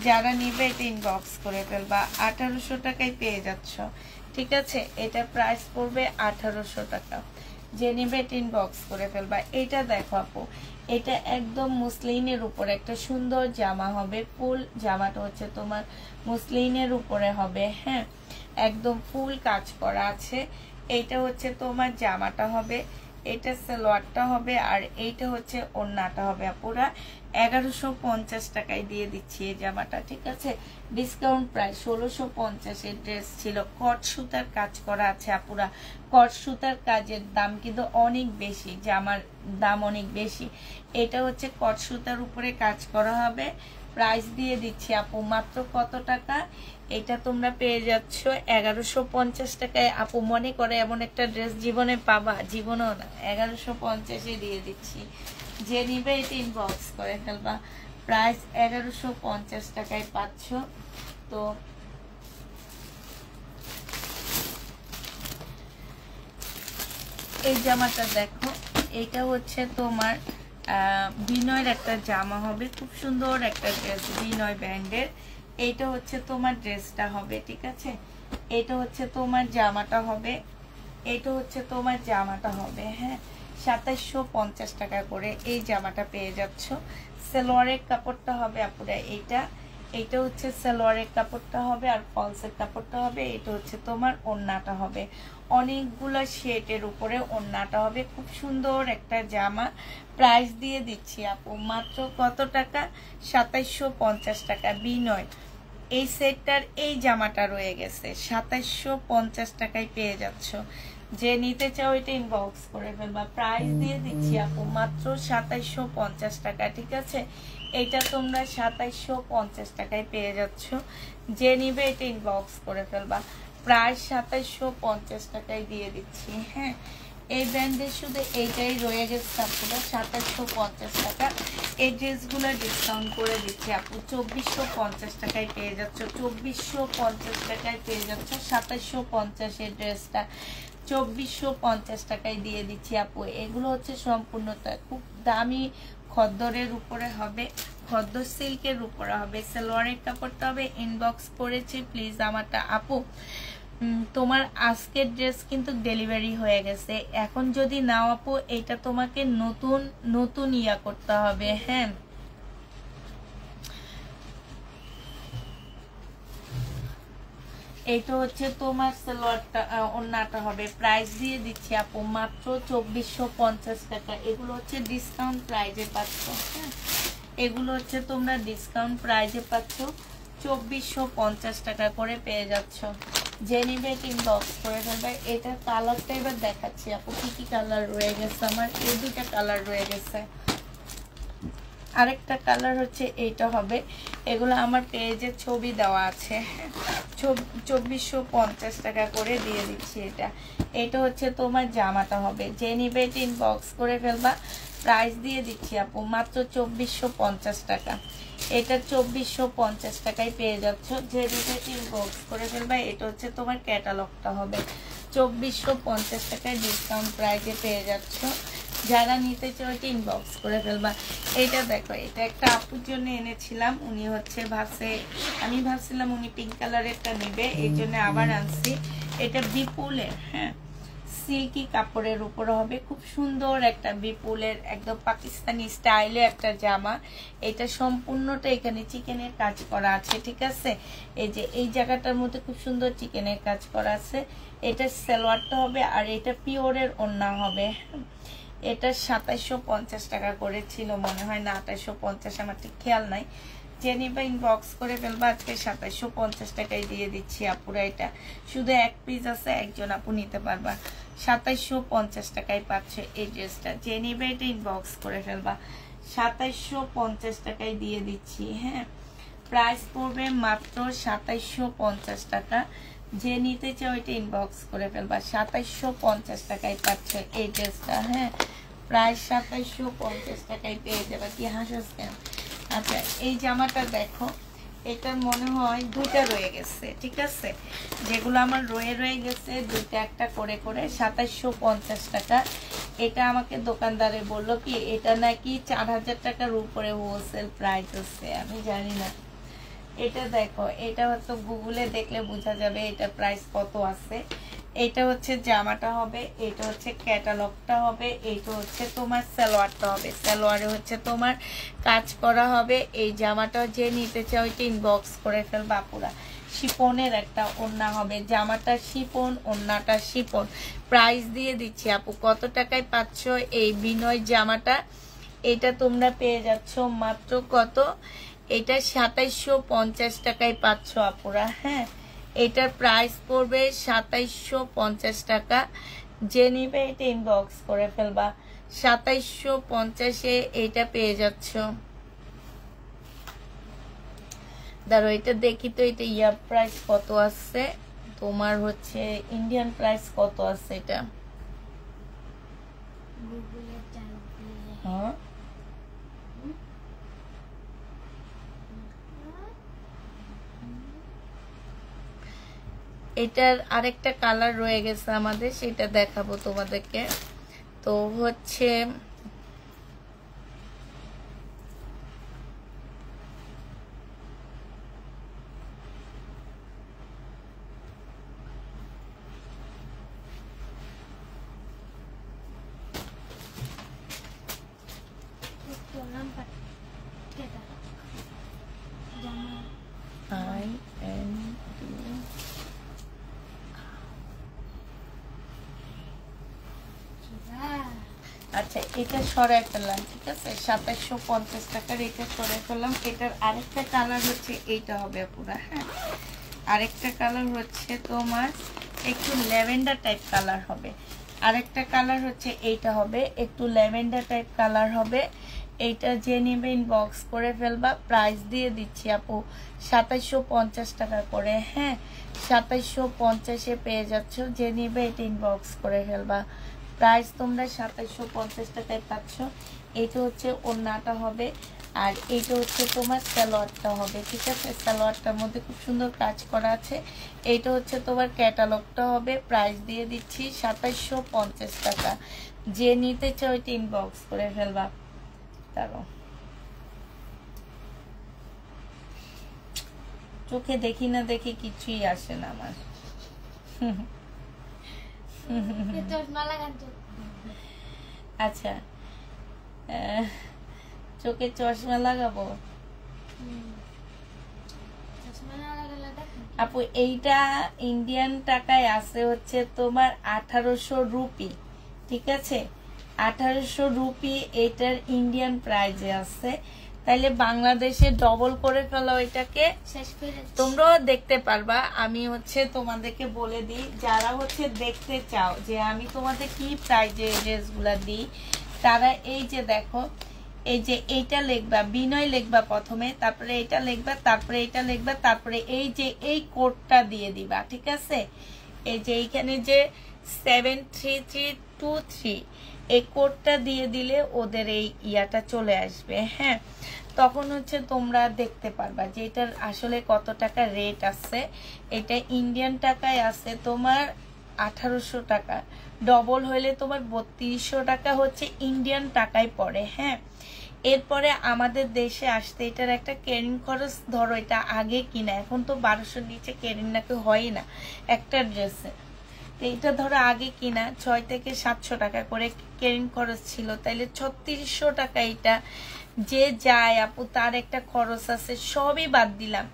Speaker 1: যারা নিবে এটা ইনবক্স করে ফেলবা। 1800 টাকায় পেয়ে যাচ্ছ, ঠিক আছে? এটা প্রাইস পড়বে 1800 টাকা, যে নিবে ইনবক্স করে ফেলবা। এটা দেখো আপু, এটা একদম মুসলিনের উপরে একটা সুন্দর জামা হবে, ফুল জামাটা হচ্ছে তোমার মুসলিনের উপরে হবে, হ্যাঁ, একদম ফুল কাজ করা আছে। এইটা হচ্ছে তোমার জামাটা হবে, এটা সালোয়ারটা হবে আর এইটা হচ্ছে ওড়নাটা হবে। আপুরা 1150 টাকায় দিয়ে দিচ্ছি এই জামাটা, ঠিক আছে? ডিসকাউন্ট প্রাইস 1650 এর ড্রেস ছিল, কট সুতার কাজ করা আছে আপুরা। কট সুতার কাজের দাম কিন্তু অনেক বেশি, জামার দাম অনেক বেশি। এটা হচ্ছে কট সুতার উপরে কাজ করা হবে, প্রাইস দিয়ে দিচ্ছি আপু মাত্র কত টাকা? এটা তোমরা পেয়ে যাচ্ছ 1150 টাকায়। আপু মনে করে এমন একটা ড্রেস জীবনে পাবা? জীবনেও না, 1150-এ দিয়ে দিচ্ছি, যে নিবে এটা ইনবক্স করে ফেলবা। প্রাইস 1150 টাকায় পাচ্ছ। তো এই জামাটা দেখো, এটা হচ্ছে তোমার বিনয়ের একটা জামা হবে, খুব সুন্দর একটা ড্রেস, বিনয় ব্র্যান্ডের। এইটা হচ্ছে তোমার ড্রেসটা হবে, ঠিক আছে? এটা হচ্ছে তোমার জামাটা হবে, এটা হচ্ছে তোমার জামাটা হবে, হ্যাঁ, 2750 টাকা করে এই জামাটা পেয়ে যাচ্ছ। সালোয়ারের কাপড়টা হবে আপুরা এইটা, এইটা হচ্ছে সালোয়ারের কাপড়টা হবে আর ফলসের কাপড়টা হবে। এটা হচ্ছে তোমার ওড়নাটা হবে, অনেকগুলা শেডের উপরে ওড়নাটা হবে, খুব সুন্দর একটা জামা। প্রাইস দিয়ে দিচ্ছি আপু মাত্র কত টাকা? 2750 টাকা। বিনয় এই সেটটার এই জামাটা রয়ে গেছে, 2750 টাকায় পেয়ে যাচ্ছ, যে নিতে চাও এটা ইনবক্স করে ফেলবা। প্রাইস দিয়ে দিচ্ছি আপু মাত্র 2750 টাকা, ঠিক আছে? এটা তোমরা 2750 টাকায় পেয়ে যাচ্ছ, যে নিবে এটা ইনবক্স করে ফেলবা। প্রাইস 2750 টাকায় দিয়ে দিচ্ছি, হ্যাঁ। এই ব্র্যান্ডের শুধু এইটাই রয়ে গেছে আপুরা, 2750 টাকা। এই ড্রেসগুলো ডিসকাউন্ট করে দিচ্ছি আপু 2450 টাকায় পেয়ে যাচ্ছ, 2450 টাকায় পেয়ে যাচ্ছ। 2750 এর ড্রেসটা 2450 টাকায় দিয়ে দিচ্ছি আপু। এগুলো হচ্ছে সম্পূর্ণটা খুব দামি খদ্দরের উপরে হবে, খদ্দর সিল্কের উপরে হবে। সালোয়ারের কাপড়টা হবে ইনবক্স করেছি প্লিজ আমারটা আপু। তোমার আজকের ড্রেস কিন্তু ডেলিভারি হয়ে গেছে, এখন যদি নাও আপু এটা তোমাকে নতুন নতুন ইয়া করতে হবে, হ্যাঁ। এইটা হচ্ছে তোমার সালোয়ারটা, ওড়নাটা হবে। প্রাইস দিয়ে দিচ্ছি আপু মাত্র 2450 টাকা। এগুলো হচ্ছে ডিসকাউন্ট প্রাইজে পাচ্ছ, হ্যাঁ, এগুলো হচ্ছে তোমরা ডিসকাউন্ট প্রাইজে পাচ্ছ, 2450 টাকা করে পেয়ে যাচ্ছ, যে নিবে ইনবক্স করে ফেলবে। এটার কালারটা এবার দেখাচ্ছি আপু, কি কি কালার রয়ে গেছে আমার। এই দুইটা কালার রয়ে গেছে, আরেকটা কালার হচ্ছে এইটা হবে। এগুলো আমার পেজে ছবি দেওয়া আছে, 2450 টাকা করে দিয়ে দিচ্ছি এটা। এটা হচ্ছে তোমার জামাটা হবে, যে নিবে ইনবক্স করে ফেলবা। প্রাইস দিয়ে দিচ্ছি আপু মাত্র 2450 টাকা। এটা 2450 টাকায় পেয়ে যাচ্ছ, যে নিবে ইনবক্স করে ফেলবা। এটা হচ্ছে তোমার ক্যাটালগটা হবে, 2450 টাকায় ডিসকাউন্ট প্রাইসে পেয়ে যাচ্ছ। যারা নিতে চাও এটা ইনবক্স করে ফেলবা। এটা দেখো, এটা একটা আপুর জন্য এনেছিলাম, উনি হচ্ছে আমি ভাবছিলাম উনি পিঙ্ক কালারেরটা নেবে, এই জন্য আবার আনছি। এটা বিপুলের, হ্যাঁ, সিল্কি কাপড়ের উপর হবে, খুব সুন্দর একটা বিপুলের একদম পাকিস্তানি স্টাইলে একটা জামা। এটা সম্পূর্ণটা এখানে চিকেনের কাজ করা আছে, ঠিক আছে। এই যে এই জায়গাটার মধ্যে খুব সুন্দর চিকেনের কাজ করা আছে। এটা সালোয়ারটা হবে, আর এটা পিওরের ওড়না হবে। এটা 2750 টাকা করে ছিল মনে হয়, না 2850, আমার ঠিক খেয়াল নাই। জেনিবা ইনবক্স করে ফেলবা, আজকে 2750 টাকায় দিয়ে দিচ্ছি আপুরা। এটা শুধু এক পিস আছে, একজন আপু নিতে পারবা। 2750 টাকায় পাচ্ছে এই ড্রেসটা। জেনিবা এটা ইনবক্স করে ফেলবা, 2750 টাকায় দিয়ে দিচ্ছি। হ্যাঁ, প্রাইস পড়বে মাত্র 2750 টাকা। যে নিতে চাও এটা ইনবক্স করে ফেলবা, 2750 টাকায় পাচ্ছে এই ড্রেসটা। হ্যাঁ, প্রায় 2750 টাকায় পেয়ে যাবে। কি হাসিস কেন? আচ্ছা, এই জামাটা দেখো, এটার মনে হয় দুইটা রয়ে গেছে, ঠিক আছে। যেগুলো আমার রয়ে গেছে দুইটা একটা করে 2750 টাকা। এটা আমাকে দোকানদারে বললো কি এটা নাকি 4000 টাকার উপরে হোলসেল প্রাইস আছে, আমি জানি না। এটা দেখো, এটা হয়তো গুগলে দেখলে বোঝা যাবে এটা প্রাইস কত আছে। এটা হচ্ছে জামাটা হবে, এটা হচ্ছে ক্যাটালগটা হবে, এইটা হচ্ছে তোমার সালোয়ারটা হবে। সালোয়ারে হচ্ছে তোমার কাজ করা হবে। এই জামাটা যে নিতে চাও এটা ইনবক্স করে ফেলবা পুরা। শিপনের একটা ওড়না হবে, জামাটা শিপন, ওড়নাটা শিপন। প্রাইস দিয়ে দিচ্ছি আপু, কত টাকায় পাচ্ছ এই বিনয় জামাটা? এটা তোমরা পেয়ে যাচ্ছ মাত্র কত? এটা 2750 টাকায় পাচ্ছ আপুরা। হ্যাঁ, এটার প্রাইস পড়বে 2750 টাকা। যে নিবে এটা ইনবক্স করে ফেলবা, 2750-এ এটা পেয়ে যাচ্ছ। দাঁড়ো, এটা দেখি তো, এটা ইয়ার প্রাইস কত আছে তোমার, হচ্ছে ইন্ডিয়ান প্রাইস কত আছে এটা। হ্যাঁ, এটার আরেকটা কালার রয়ে গেছে আমাদের, সেটা দেখাবো তোমাদেরকে। তো হচ্ছে আচ্ছা, এটা সরাই ফেললাম, ঠিক আছে। 2750 টাকার এটা সরাই ফেললাম। এটার আরেকটা কালার হচ্ছে এইটা হবে পুরা। হ্যাঁ, আরেকটা কালার হচ্ছে তোমার একটু ল্যাভেন্ডার টাইপ কালার হবে। আরেকটা কালার হচ্ছে এইটা হবে, একটু ল্যাভেন্ডার টাইপ কালার হবে। এইটা যে নেবে ইনবক্স করে ফেলবা। প্রাইস দিয়ে দিচ্ছি আপু 2750 টাকা করে। হ্যাঁ, 2750-এ পেয়ে যাচ্ছ। যে নেবে এটা ইনবক্স করে ফেলবা। প্রাইস তোমরা 2750 টাকায় পাচ্ছ। এইটা হচ্ছে ওড়নাটা হবে, আর এইটা হচ্ছে তোমার সালোয়ারটা হবে, ঠিক আছে। সালোয়ারটার মধ্যে খুব সুন্দর কাজ করা আছে। এইটা হচ্ছে তোমার ক্যাটালগটা হবে। প্রাইস দিয়ে দিচ্ছি 2750 টাকা। যে নিতে চাও এটা ইনবক্স করে ফেলবা। তারও চোখে দেখি না দেখি কিছুই আসে না আমার। আচ্ছা, চোখে চশমা লাগাবো আপু? এইটা ইন্ডিয়ান টাকায় আছে হচ্ছে তোমার 1800 রুপি, ঠিক আছে। 1800 রুপি এটার ইন্ডিয়ান প্রাইজে আছে। তাইলে বাংলাদেশে ডবল করে ফেলো এটাকে, তোমরাও দেখতে পারবা। আমি হচ্ছে তোমাদেরকে বলে দিই, যারা হচ্ছে দেখতে চাও যে আমি তোমাদের কি প্রাইজে ড্রেসগুলা দিই, তারা এই যে দেখো, এই যে এইটা লিখবা, বিনয় লিখবা প্রথমে, তারপরে এটা লিখবা, তারপরে এটা লিখবা, তারপরে এই যে এই কোডটা দিয়ে দিবা, ঠিক আছে। এই যে এইখানে যে 73323 এই কোডটা দিয়ে দিলে ওদের এই ইয়াটা চলে আসবে। হ্যাঁ, তখন হচ্ছে তোমরা দেখতে পারবা যে এটার আসলে কত টাকা রেট আছে। এটা ইন্ডিয়ান টাকায় আছে তোমার 1800 টাকা, ডবল হইলে তোমার 3200 টাকা হচ্ছে ইন্ডিয়ান টাকায় পড়ে। হ্যাঁ, এরপরে আমাদের দেশে আসতে এটার একটা ক্যারিং খরচ ধরো, এটা আগে কিনা, এখন তো 1200 নিচে ক্যারিং নাকি হয় না একটা ড্রেসে। এইটা ধরো আগে কিনা 6 থেকে 700 টাকা করে ক্যারিং খরচ ছিল, তাইলে 3600 টাকা। এটা যে যায় আপু তার একটা খরচ আছে, সবই বাদ দিলাম।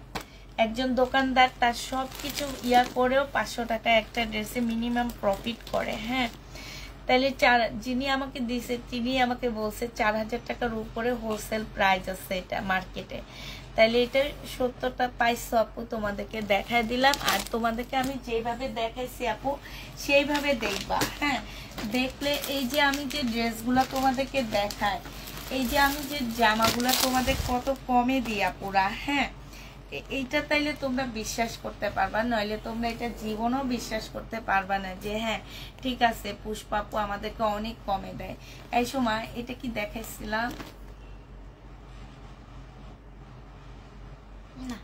Speaker 1: একজন দোকানদার তার সব কিছু ইয়া করেও 500 টাকা একটা ড্রেসে মিনিমাম প্রফিট করে। হ্যাঁ, তাহলে যিনি আমাকে দিছে তিনি আমাকে বলছে 4000 টাকার উপরে হোলসেল প্রাইস আছে এটা মার্কেটে। তাহলে এটা সত্যটা পাইছো আপু, তোমাদেরকে দেখাই দিলাম। আর তোমাদেরকে আমি যেভাবে দেখাইছি আপু সেইভাবে দেখবা। হ্যাঁ, দেখলে এই যে আমি যে ড্রেসগুলো তোমাদেরকে দেখাই, এই যে আমি যে জামাগুলো তোমাদের কত কমে দিই আপুরা। হ্যাঁ, এইটা তাইলে তোমরা বিশ্বাস করতে পারবা, নইলে তোমরা এটা জীবনও বিশ্বাস করতে পারবা না যে হ্যাঁ ঠিক আছে পুষ্পাপু আমাদেরকে অনেক কমে দেয়। এই সময় এটা কি দেখাইছিলাম
Speaker 2: না,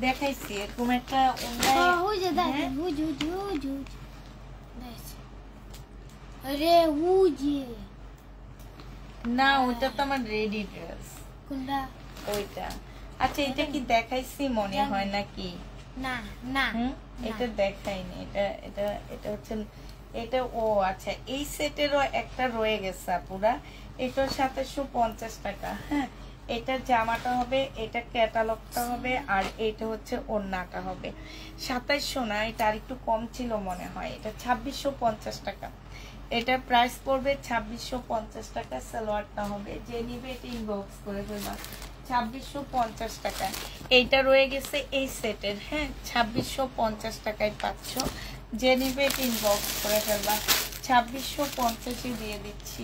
Speaker 1: দেখাইছি এরকম একটা না, ওইটা তো আমার রেডি ড্রেস।
Speaker 2: কোনটা?
Speaker 1: ওইটা। আচ্ছা, এটা কি দেখাইছি মনে হয় নাকি?
Speaker 2: না না,
Speaker 1: এটা দেখাইনি। এটা এটা এটা হচ্ছে এটা। ও আচ্ছা, এই সেটেরও একটা রয়ে গেছে পুরা, এটা 2750 টাকা। হ্যাঁ, এটা জামাটা হবে, এটা ক্যাটালগটা হবে, আর এটা হচ্ছে ওড়নাটা হবে। 2700 না, এটা আর একটু কম ছিল মনে হয়, এটা 2650 টাকা। এটা প্রাইস পড়বে 2650 টাকা। সালোয়ারটা হবে, যে নিবে এটা ইনবক্স করে ফেলবা 2650 টাকা। এইটা রয়ে গেছে এই সেটের। হ্যাঁ, 2650 টাকায় পাচ্ছ, যে নিবে এটা ইনবক্স করে ফেলবা 2650 দিয়ে দিচ্ছি।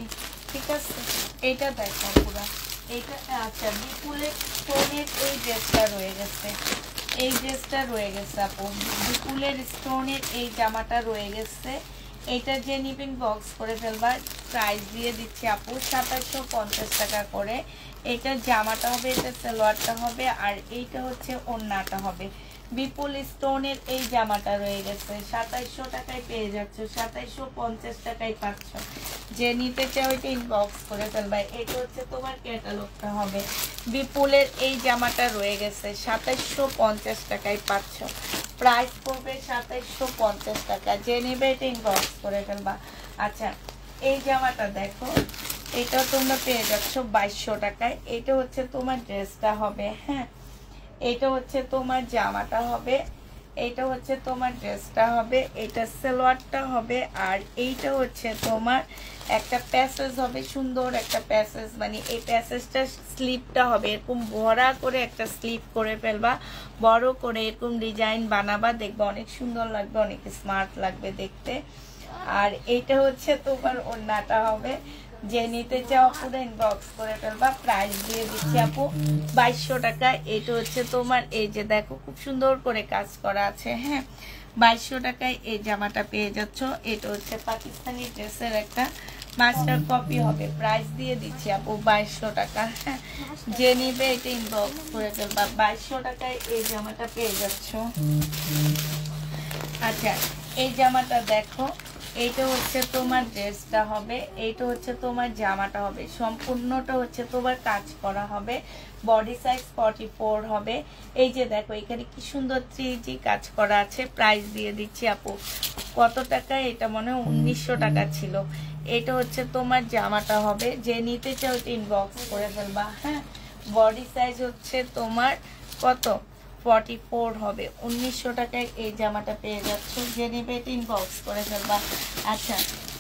Speaker 1: ঠিক আছে, এইটা দেখো পুরা এইটা। আচ্ছা, বিপুলের স্টোনের এই ড্রেসটা রয়ে গেছে, এই ড্রেসটা রয়ে গেছে আপু। বিপুলের স্টোনের এই জামাটা রয়ে গেছে, এটা যে নিবেন বক্স করে ফেলবার। প্রাইস দিয়ে দিচ্ছি আপু 2750 টাকা করে। এটা জামাটা হবে, এটা সালোয়ারটা হবে, আর এইটা হচ্ছে ওড়নাটা হবে। বিপুল স্টোনের এই জামাটা রয়ে গেছে, 2700 টাকায় পেয়ে যাচ্ছ, 2750 টাকায় পাচ্ছ। যে নিতে চাও এটা ইনবক্স করে ফেলবা। এটা হচ্ছে তোমার ক্যাটালগটা হবে। বিপুলের এই জামাটা রয়ে গেছে, 2750 টাকায় পাচ্ছ। প্রাইস পড়বে 2750 টাকা। যে নেবে এটা ইনবক্স করে ফেলবা। আচ্ছা, এই জামাটা দেখো, এটাও তোমরা পেয়ে যাচ্ছ 2200 টাকায়। এটা হচ্ছে তোমার ড্রেসটা হবে। হ্যাঁ, এটা হচ্ছে তোমার জামাটা হবে, এটা হচ্ছে তোমার ড্রেসটা হবে, এটা সালোয়ারটা হবে, আর এইটা হচ্ছে তোমার একটা প্যাসেজ হবে, সুন্দর একটা প্যাসেজ। মানে এই প্যাসেজটা স্লিপটা হবে এরকম ভরা করে, একটা স্লিপ করে ফেলবা বড় করে, এরকম ডিজাইন বানাবা, দেখবা অনেক সুন্দর লাগবে, অনেক স্মার্ট লাগবে দেখতে। আর এইটা হচ্ছে তোমার ওড়নাটা হবে। যে নিতে চাও পুরো ইনবক্স করে ফেলবা। প্রাইস দিয়ে দিচ্ছি আপু 2200 টাকা। এটা হচ্ছে তোমার, এই যে দেখো খুব সুন্দর করে কাজ করা আছে। হ্যাঁ, 2200 টাকায় এই জামাটা পেয়ে যাচ্ছ। এটা হচ্ছে পাকিস্তানি ড্রেসের একটা মাস্টার কপি হবে। প্রাইস দিয়ে দিচ্ছি আপু 2200 টাকা। হ্যাঁ, যে নিবে এটা ইনবক্স করে ফেলবা। 2200 টাকায় এই জামাটা পেয়ে যাচ্ছ। আচ্ছা, এই জামাটা দেখো, এইটা হচ্ছে তোমার ড্রেসটা হবে, এইটা হচ্ছে তোমার জামাটা হবে। সম্পূর্ণটা হচ্ছে তোমার কাজ করা হবে। বডি সাইজ 44 হবে। এই যে দেখো এখানে কি সুন্দর 3G কাজ করা আছে। প্রাইস দিয়ে দিচ্ছি আপু কত টাকা? এটা মনে হয় 1900 টাকা ছিল। এটা হচ্ছে তোমার জামাটা হবে। যে নিতে চাও ইনবক্স করে ফেলবা। হ্যাঁ, বডি সাইজ হচ্ছে তোমার কত? 44 হবে। 1900 টাকায় এই জামাটা পেয়ে যাচ্ছ। যে নেবে ইনবক্স করে ফেলবা। আচ্ছা,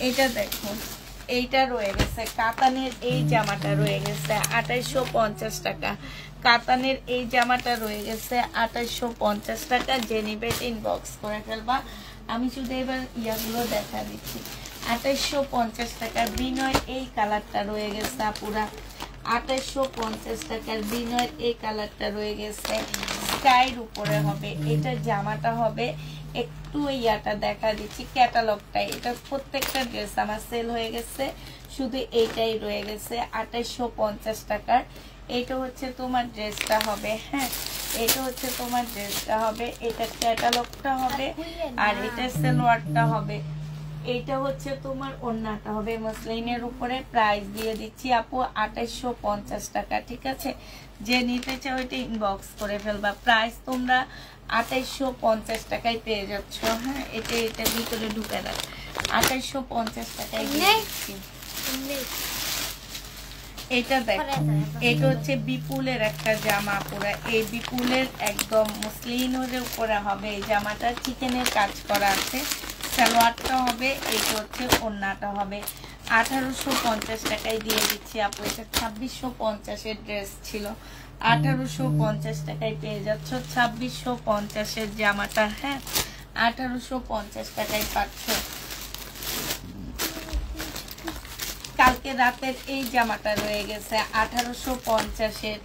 Speaker 1: এটা দেখো, এইটা রয়ে গেছে কাতানের এই জামাটা রয়ে গেছে 2850 টাকা। কাতানের এই জামাটা রয়ে গেছে 2850 টাকা। যে নেবে ইনবক্স করে ফেলবা। আমি শুধু এবার ইয়াগুলো দেখা দিচ্ছি। 2850 টাকার বিনয় এই কালারটা রয়ে গেছে পুরা। 2850 টাকার বিনয়ের এই কালারটা রয়ে গেছে, স্কাইর উপরে হবে। এটা জামাটা হবে, একটু ইয়াটা দেখা দিচ্ছি ক্যাটালগটা। এটা প্রত্যেকটা ড্রেস আমার সেল হয়ে গেছে, শুধু এইটাই রয়ে গেছে 2850 টাকার। এইটা হচ্ছে তোমার ড্রেসটা হবে। হ্যাঁ, এটা হচ্ছে তোমার ড্রেসটা হবে, এটা ক্যাটালগটা হবে, আর এটা সালোয়ারটা হবে। এইটা হচ্ছে তোমার ওড়নাটা হবে মসলিনের উপরে। প্রাইস দিয়ে দিচ্ছি আপু 2850 টাকা, ঠিক আছে? যে নিতে চাও এটা ইনবক্স করে ফেলবা। প্রাইস তোমরা 2850 টাকায় পেয়ে যাচ্ছ। হ্যাঁ, এটা ভিতরে ঢুকে দেয় 2850 টাকায় দিয়ে দিচ্ছি। এটা দেখো, এটা হচ্ছে বিপুলের একটা জামা পুরা। এই বিপুলের একদম মসলিনের উপরে হবে এই জামাটা, চিকেনের কাজ করা আছে। সালোয়ারটা হবে, এটা হচ্ছে ওড়নাটা হবে। 1850 টাকায় দিয়ে দিচ্ছি আপু। এটা 2650 ড্রেস ছিল, 1850 টাকায় পেয়ে যাচ্ছ 2650 জামাটা। হ্যাঁ, 1850 টাকায় পাচ্ছ। কালকে রাতের এই জামাটা রয়ে গেছে 1850।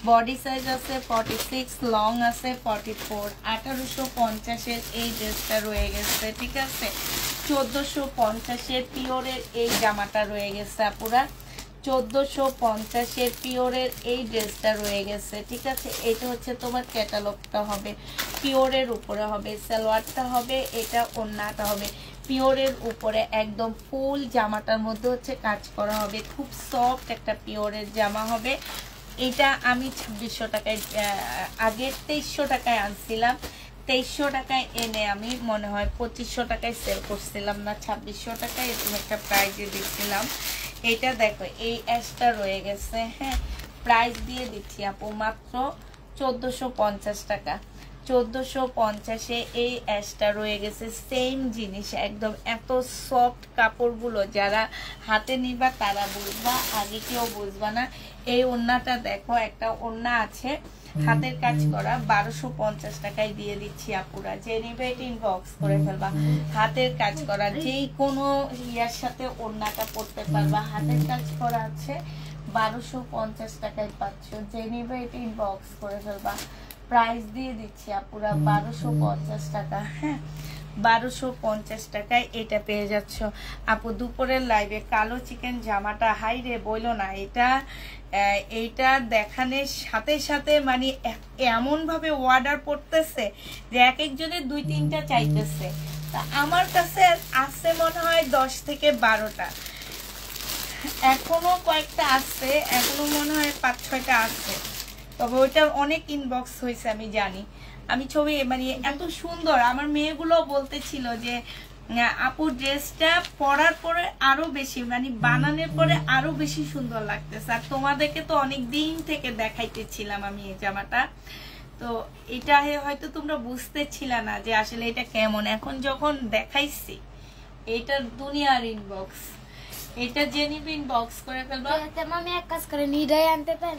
Speaker 1: বডি সাইজ আছে 46, লং আছে 44। 1850 এই ড্রেসটা রয়ে গেছে, ঠিক আছে? 1450 পিওরের এই জামাটা রয়ে গেছে আপুরা। 1450 পিওরের এই ড্রেসটা রয়ে গেছে, ঠিক আছে? এটা হচ্ছে তোমার ক্যাটালগটা হবে, পিওরের উপরে হবে, সালোয়ারটা হবে, এটা ওড়নাটা হবে। পিওরের উপরে একদম ফুল জামাটার মধ্যে হচ্ছে কাজ করা হবে, খুব সফট একটা পিওরের জামা হবে। এটা আমি 2600 টাকায়, আগে 2300 টাকায় আনছিলাম। 2300 টাকায় এনে আমি মনে হয় 2500 টাকায় সেল করছিলাম, না 2600 টাকায় এরকম একটা প্রাইজে দিচ্ছিলাম। এটা দেখো, এই অ্যাশটা রয়ে গেছে। হ্যাঁ, প্রাইস দিয়ে দিচ্ছি আপু মাত্র 1450 টাকা। 1450 এই অ্যাশটা রয়ে গেছে। সেম জিনিস একদম, এত সফট কাপড়গুলো যারা হাতে নিবা তারা বুঝবা, আগে কেউ বুঝবা না। এই ওড়নাটা দেখো, একটা ওড়না আছে হাতের কাজ করা, 1250 টাকায় দিয়ে দিচ্ছি আপুরা। যে নিবে এটা ইনবক্স করে ফেলবা। হাতের কাজ করা যে কোনো ইয়ার সাথে ওড়নাটা পরতে পারবা, হাতের কাজ করা আছে, 1250 টাকায় পাচ্ছ। যে নিবে এটা ইনবক্স করে ফেলবা। প্রাইস দিয়ে দিচ্ছি আপুরা 1250 টাকা। হ্যাঁ, 1250 টাকায় এটা পেয়ে যাচ্ছ আপু। দুপুরের লাইভে কালো চিকেন জামাটা, হাই রে বইলো না, এইটা দেখানোর সাথে সাথে মানে এমন ভাবে অর্ডার পড়তেছে যে এক একজনের 2-3টা চাইতেছে। তা আমার কাছে আছে মনে হয় 10 থেকে 12টা, এখনো কয়েকটা আছে, এখনো মনে হয় 5-6টা আছে। তবে ওইটা অনেক ইনবক্স হয়েছে আমি জানি। আমি ছবি মানে এত সুন্দর, আমার মেয়েগুলো বলতেছিল যে আপু ড্রেসটা পরার পরে আরো বেশি মানে বানানোর পরে আরো বেশি সুন্দর লাগতেছে। আর তোমাদেরকে তো অনেক দিন থেকে দেখাইতেছিলাম আমি এই জামাটা, তো এটা হয়তো তোমরা বুঝতেছিল না যে আসলে এটা কেমন। এখন যখন দেখাইছি, এটার দুনিয়ার ইনবক্স, এটা জেনিভি ইনবক্স করে ফেলবা।
Speaker 2: আমি এক কাজ করে নিডাই আনতে পাই।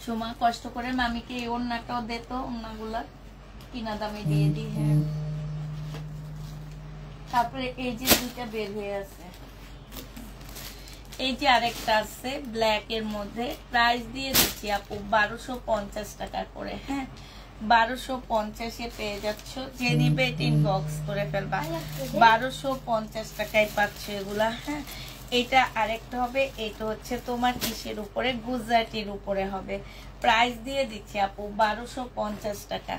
Speaker 1: সোমা কষ্ট করে মামিকে এই ওড়নাটাও দিত, ওড়নাগুলা কিনা দামে দিয়ে দিই। হ্যাঁ, তারপরে এই যে দুইটা বের হয়ে আছে, এই যে আরেকটা আছে ব্ল্যাক এর মধ্যে। প্রাইস দিয়ে দিচ্ছি আপু 1250 টাকা করে। হ্যাঁ, 1250 পেয়ে যাচ্ছ। যে নিবে এটা ইনবক্স করে ফেলবা। 1250 টাকায় পাচ্ছ এগুলা। হ্যাঁ, এটা আরেকটা হবে, এটা হচ্ছে তোমার কিসের উপরে, গুজরাটির উপরে হবে। প্রাইস দিয়ে দিচ্ছি আপু 1250 টাকা।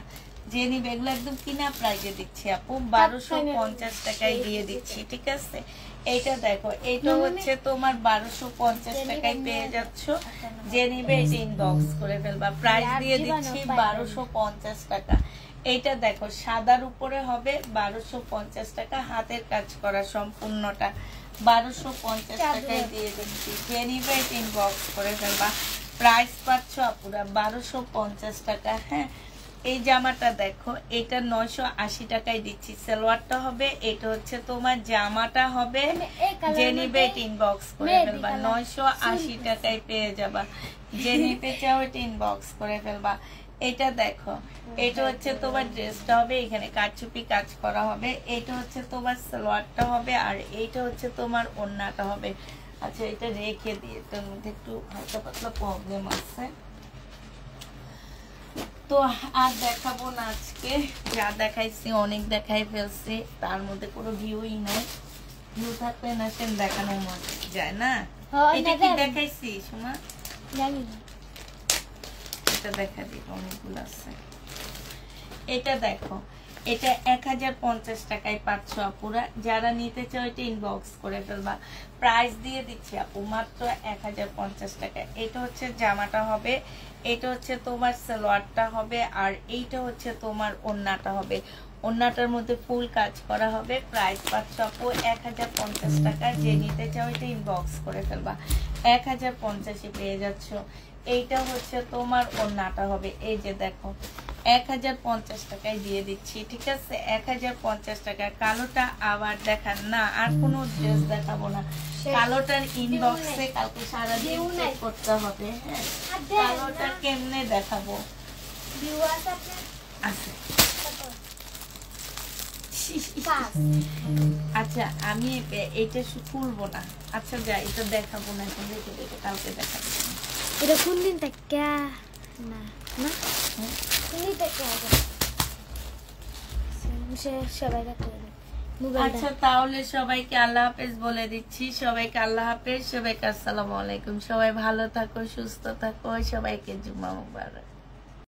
Speaker 1: যে নিবে এগুলো একদম কিনা প্রাইজে দিচ্ছি আপু, 1250 টাকায় দিয়ে দিচ্ছি, ঠিক আছে? এইটা দেখো, এইটা হচ্ছে তোমার 1250 টাকায় পেয়ে যাচ্ছ। যে নিবে এটা ইনবক্স করে ফেলবা। প্রাইস দিয়ে দিচ্ছি 1250 টাকা। এইটা দেখো, সাদার উপরে হবে, 1250 টাকা, হাতের কাজ করা সম্পূর্ণটা, 1250 টাকায় দিয়ে দিচ্ছি। যে নিবে এটা ইনবক্স করে ফেলবা। প্রাইস পাচ্ছ আপুরা 1250 টাকা। হ্যাঁ, এই জামাটা দেখো, এটা 980 টাকায় দিচ্ছি। সালোয়ারটা হবে, এটা হচ্ছে তোমার জামাটা হবে। যে নিবে এটা ইনবক্স করে ফেলবা। 980 টাকায় পেয়ে যাবা। যে নিতে চাও এটা ইনবক্স করে ফেলবা। এটা দেখো, এটা হচ্ছে তোমার ড্রেসটা হবে, এখানে কারচুপি কাজ করা হবে। এটা হচ্ছে তোমার সালোয়ারটা হবে, আর এইটা হচ্ছে তোমার ওড়নাটা হবে। আচ্ছা, এটা রেখে দিয়ে, এটার মধ্যে একটু হালকা পাতলা প্রবলেম আছে, তো আর দেখাবো না আজকে। যা দেখাইছি অনেক দেখাই ফেলছি, তার মধ্যে কোনো ভিউই নাই। ভিউ থাকলে না সেন দেখানো মন যায় না। এটা কি দেখাইছি সোমা?
Speaker 2: জানি না।
Speaker 1: এটা দেখা দিই, অনেকগুলো আছে। এটা দেখো, এটা 1050 টাকায় পাচ্ছ আপুরা। যারা নিতে চাও এটা ইনবক্স করে ফেলবা। প্রাইস দিয়ে দিচ্ছি আপু মাত্র 1050 টাকায়। এটা হচ্ছে জামাটা হবে, এটা হচ্ছে তোমার সালোয়ারটা হবে, আর এইটা হচ্ছে তোমার ওড়নাটা হবে। ওড়নাটার মধ্যে ফুল কাজ করা হবে। প্রাইস পাচ্ছ আপু 1050 টাকা। যে নিতে চাও এটা ইনবক্স করে ফেলবা। 1050-এ পেয়ে যাচ্ছ। এইটা হচ্ছে তোমার ওড়নাটা হবে, এই যে দেখো 1050 টাকায় দিয়ে দিচ্ছি, ঠিক আছে? 1050 টাকা। কালোটা আবার দেখান না, আর কোনো ড্রেস দেখাবো না। কালোটার ইনবক্সে কালকে সারাদিন চেক করতে হবে। হ্যাঁ, কালোটা কেমনে দেখাবো? আছে। আচ্ছা, আমি এইটা খুলবো না। আচ্ছা যা, এটা দেখাবো না এখন, রেখে দেবো, কালকে দেখাবো।
Speaker 2: এটা কোন দিন থেকে না না কোন দিন থেকে হবে সবাই রাখতে
Speaker 1: আচ্ছা তাহলে সবাইকে আল্লাহ হাফেজ বলে দিচ্ছি। সবাইকে আল্লাহ হাফেজ, সবাইকে আসসালামু আলাইকুম। সবাই ভালো থাকো, সুস্থ থাকো, সবাইকে জুম্মা মুবারক।